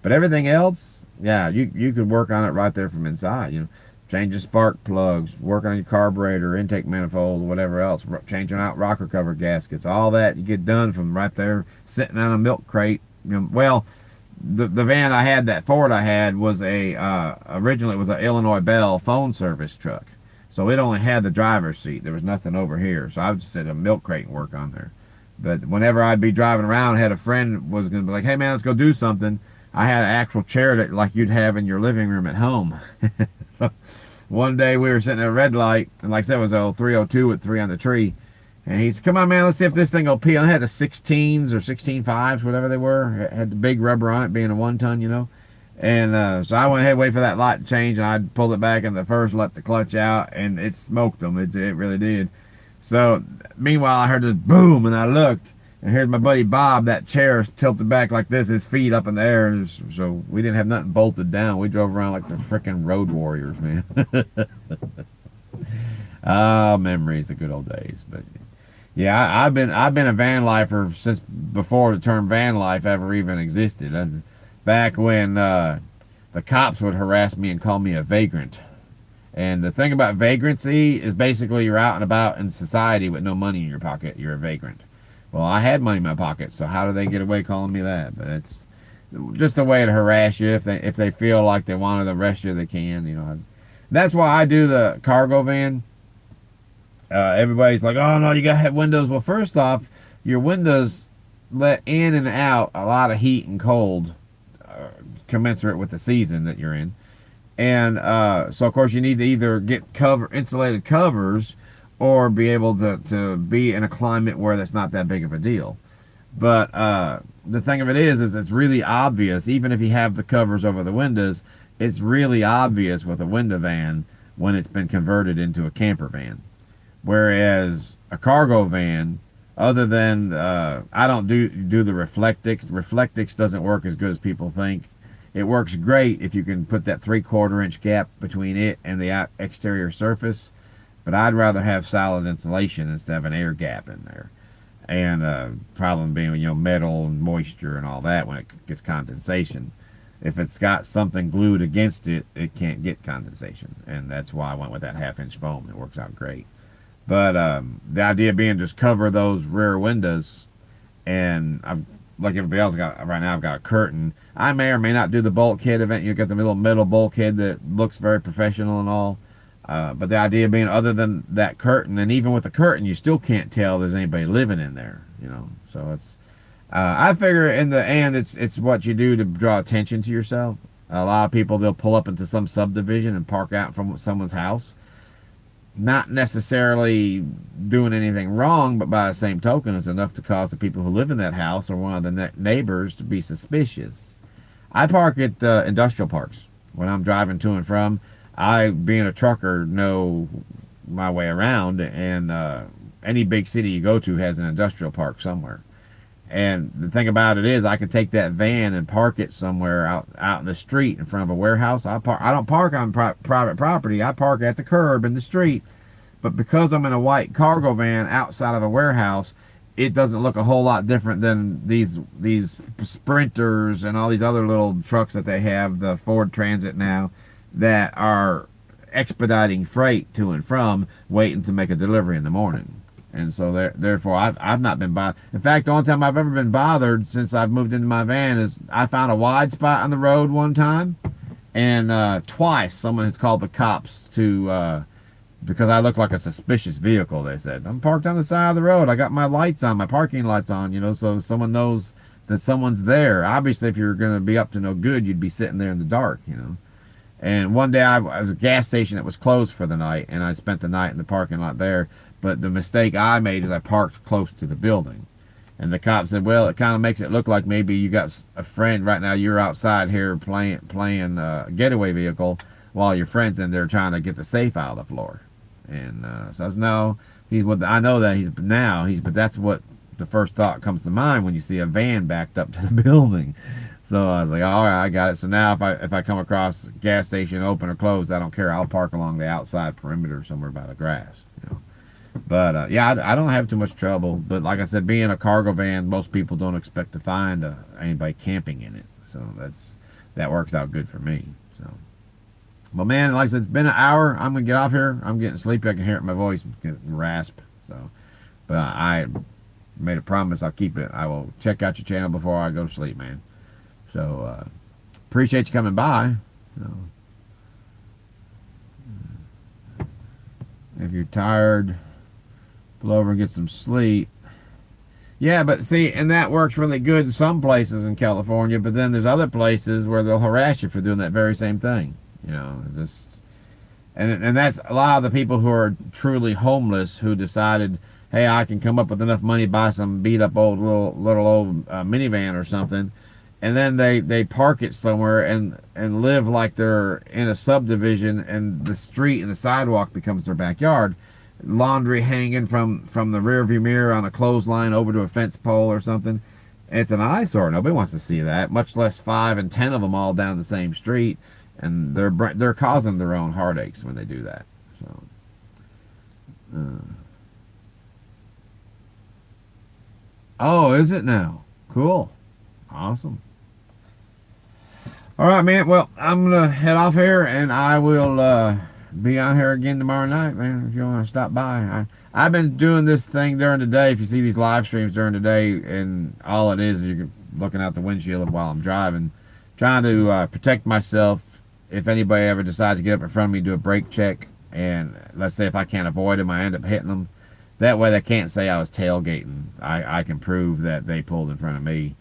But everything else, yeah, you could work on it right there from inside. You know, change the spark plugs, work on your carburetor, intake manifold, whatever else, changing out rocker cover gaskets, all that you get done from right there sitting on a milk crate. You know, well, the van I had, that Ford I had, was originally it was an Illinois Bell phone service truck, so it only had the driver's seat. There was nothing over here, so I would just sit in a milk crate and work on there. But whenever I'd be driving around, I had a friend was going to be like, hey man, let's go do something. I had an actual chair that like you'd have in your living room at home. So one day we were sitting at a red light, and like I said, it was a 302 with 3 on the tree. And he said, come on, man, let's see if this thing will peel. And it had the 16s or 16.5s, whatever they were. It had the big rubber on it, being a 1-ton, you know. And so I went ahead and waited for that light to change, and I pulled it back in the first, let the clutch out, and it smoked them. It really did. So meanwhile, I heard this boom, and I looked, and here's my buddy Bob. That chair tilted back like this, his feet up in the air. So we didn't have nothing bolted down. We drove around like the frickin' road warriors, man. Ah, memories, the good old days. But yeah, I've been a van lifer since before the term van life ever even existed. Back when the cops would harass me and call me a vagrant. And the thing about vagrancy is basically you're out and about in society with no money in your pocket. You're a vagrant. Well, I had money in my pocket, so how do they get away calling me that? But it's just a way to harass you. If they feel like they want to arrest you, they can. You know, that's why I do the cargo van. Everybody's like, oh no, you gotta have windows. Well, first off, your windows let in and out a lot of heat and cold, commensurate with the season that you're in. And so of course you need to either get insulated covers or be able to be in a climate where that's not that big of a deal. But the thing of it is it's really obvious, even if you have the covers over the windows, it's really obvious with a window van when it's been converted into a camper van. Whereas a cargo van, other than I don't do the Reflectix. Reflectix doesn't work as good as people think. It works great if you can put that 3/4 inch gap between it and the exterior surface, but I'd rather have solid insulation instead of an air gap in there. And problem being, you know, metal and moisture and all that when it gets condensation. If it's got something glued against it, it can't get condensation, and that's why I went with that 1/2 inch foam. It works out great. But the idea being just cover those rear windows, and I've, like everybody else, right now I've got a curtain. I may or may not do the bulkhead event. You get the little metal bulkhead that looks very professional and all. But the idea being, other than that curtain, and even with the curtain, you still can't tell there's anybody living in there, you know. So it's, I figure in the end, it's what you do to draw attention to yourself. A lot of people, they'll pull up into some subdivision and park out from someone's house. Not necessarily doing anything wrong, but by the same token, it's enough to cause the people who live in that house or one of the neighbors to be suspicious. I park at industrial parks when I'm driving to and from. I, being a trucker, know my way around, and any big city you go to has an industrial park somewhere. And the thing about it is, I could take that van and park it somewhere out in the street in front of a warehouse. I don't park on private property. I park at the curb in the street. But because I'm in a white cargo van outside of a warehouse, it doesn't look a whole lot different than these Sprinters and all these other little trucks that they have, the Ford Transit now, that are expediting freight to and from, waiting to make a delivery in the morning. And so therefore, I've not been bothered. In fact, the only time I've ever been bothered since I've moved into my van is I found a wide spot on the road one time, and twice someone has called the cops to because I look like a suspicious vehicle. They said I'm parked on the side of the road. I got my lights on, my parking lights on, so someone knows that someone's there. Obviously, if you're going to be up to no good, you'd be sitting there in the dark. And one day I was at a gas station that was closed for the night, and I spent the night in the parking lot there. But the mistake I made is I parked close to the building. And the cop said, well, it kind of makes it look like maybe you got a friend right now. You're outside here playing a getaway vehicle while your friend's in there trying to get the safe out of the floor. And so I said, no, I know that but that's what the first thought comes to mind when you see a van backed up to the building. So I was like, all right, I got it. So now if I come across a gas station open or closed, I don't care. I'll park along the outside perimeter somewhere by the grass. But yeah, I don't have too much trouble. But like I said, being a cargo van, most people don't expect to find anybody camping in it. So that works out good for me. So, but man, like I said, it's been an hour. I'm gonna get off here. I'm getting sleepy. I can hear it in my voice, getting rasp. So, but I made a promise. I'll keep it. I will check out your channel before I go to sleep, man. So appreciate you coming by. If you're tired, pull over and get some sleep. Yeah, but see, and that works really good in some places in California, but then there's other places where they'll harass you for doing that very same thing. And that's a lot of the people who are truly homeless who decided, hey, I can come up with enough money to buy some beat up old little old minivan or something, and then they park it somewhere and live like they're in a subdivision, and the street and the sidewalk becomes their backyard. Laundry hanging from the rearview mirror on a clothesline over to a fence pole or something. It's an eyesore. Nobody wants to see that, much less 5 and 10 of them all down the same street, and they're causing their own heartaches when they do that. So oh, is it now? Cool. Awesome. All right, man. Well, I'm going to head off here, and I will be on here again tomorrow night, man, if you want to stop by. I've been doing this thing during the day. If you see these live streams during the day, and all it is you're looking out the windshield while I'm driving, trying to protect myself if anybody ever decides to get up in front of me, do a brake check, and let's say if I can't avoid them, I end up hitting them. That way they can't say I was tailgating. I can prove that they pulled in front of me.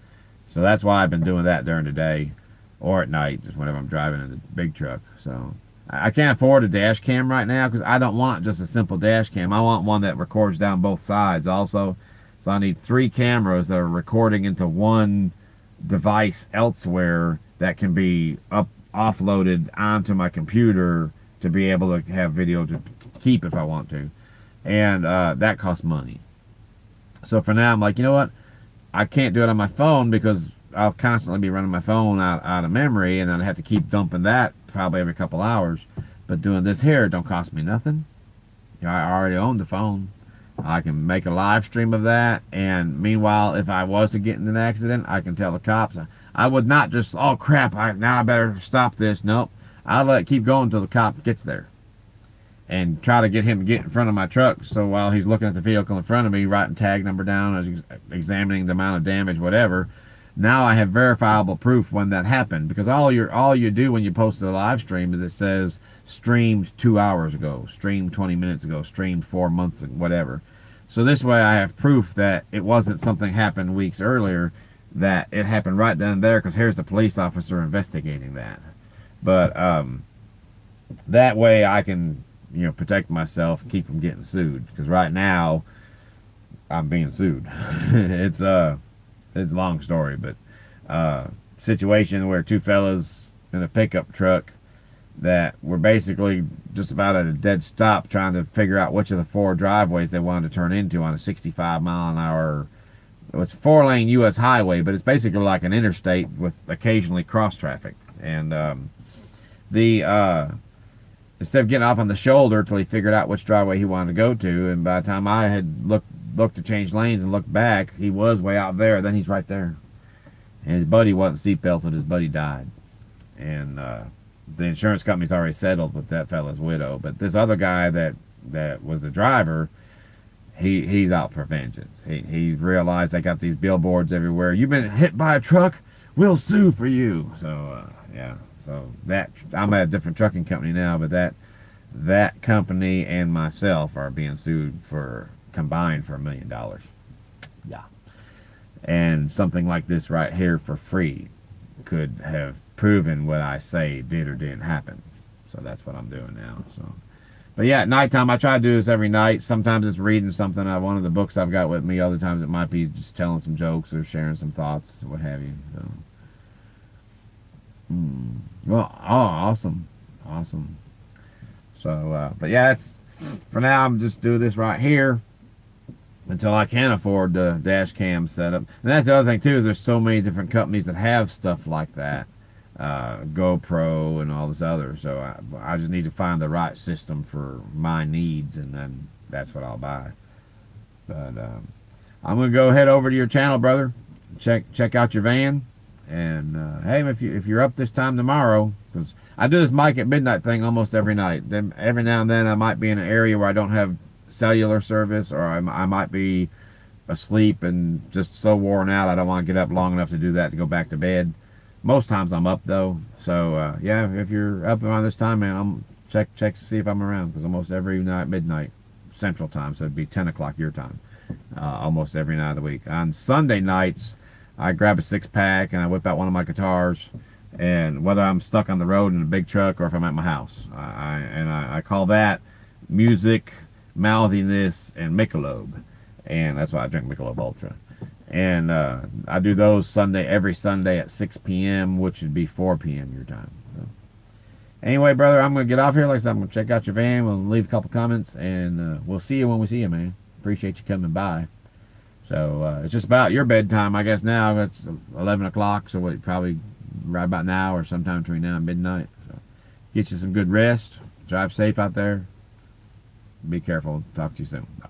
So that's why I've been doing that during the day or at night, just whenever I'm driving in the big truck. So I can't afford a dash cam right now because I don't want just a simple dash cam. I want one that records down both sides also. So I need 3 cameras that are recording into one device elsewhere that can be offloaded onto my computer to be able to have video to keep if I want to. And that costs money. So for now, I'm like, you know what? I can't do it on my phone because I'll constantly be running my phone out of memory, and then I have to keep dumping that probably every couple hours. But doing this here, it don't cost me nothing. I already own the phone. I can make a live stream of that, and meanwhile, if I was to get in an accident, I can tell the cops. I would not just, oh crap, now I better stop this. Nope. I'll let it keep going until the cop gets there. And try to get him to get in front of my truck, so while he's looking at the vehicle in front of me, writing tag number down, examining the amount of damage, whatever, now I have verifiable proof when that happened. Because all you do when you post a live stream is it says streamed 2 hours ago, streamed 20 minutes ago, streamed 4 months ago, whatever. So this way I have proof that it wasn't something happened weeks earlier, that it happened right then and there, because here's the police officer investigating that. But that way I can protect myself and keep from getting sued, because right now I'm being sued. It's a long story, but situation where 2 fellas in a pickup truck that were basically just about at a dead stop trying to figure out which of the 4 driveways they wanted to turn into on a 65-mile-an-hour it's a 4-lane U.S. highway, but it's basically like an interstate with occasionally cross traffic. And the instead of getting off on the shoulder till he figured out which driveway he wanted to go to, and by the time I had looked to change lanes and looked back, he was way out there. Then he's right there, and his buddy wasn't seatbelted. His buddy died, and the insurance company's already settled with that fella's widow. But this other guy that was the driver, he's out for vengeance. He realized they got these billboards everywhere. You've been hit by a truck, we'll sue for you. So yeah. So that I'm at a different trucking company now, but that company and myself are being sued for combined for $1 million. Yeah. And something like this right here for free could have proven what I say did or didn't happen. So that's what I'm doing now. So, but yeah, at nighttime I try to do this every night. Sometimes it's reading something. One of the books I've got with me. Other times it might be just telling some jokes or sharing some thoughts, what have you. So. Well, awesome. So, but yeah, for now I'm just doing this right here until I can afford the dash cam setup. And that's the other thing too, is there's so many different companies that have stuff like that, GoPro and all this other. So I just need to find the right system for my needs, and then that's what I'll buy. But I'm gonna go head over to your channel, brother. Check out your van. And hey, if you're up this time tomorrow, because I do this mic at midnight thing almost every night. Then every now and then I might be in an area where I don't have cellular service, or I might be asleep and just so worn out I don't want to get up long enough to do that to go back to bed. Most times I'm up though. So yeah, if you're up around this time, man, I'm check to see if I'm around, because almost every night midnight Central Time, so it'd be 10 o'clock your time, almost every night of the week. On Sunday nights, I grab a 6-pack and I whip out one of my guitars, and whether I'm stuck on the road in a big truck or if I'm at my house, I call that music, mouthiness, and Michelob, and that's why I drink Michelob Ultra. And I do those every Sunday at 6 p.m., which would be 4 p.m. your time. So. Anyway, brother, I'm going to get off here. Like I said, I'm going to check out your van. We'll leave a couple comments, and we'll see you when we see you, man. Appreciate you coming by. So it's just about your bedtime, I guess now. It's 11 o'clock, so probably right about now or sometime between now and midnight. So get you some good rest. Drive safe out there. Be careful. Talk to you soon. Bye.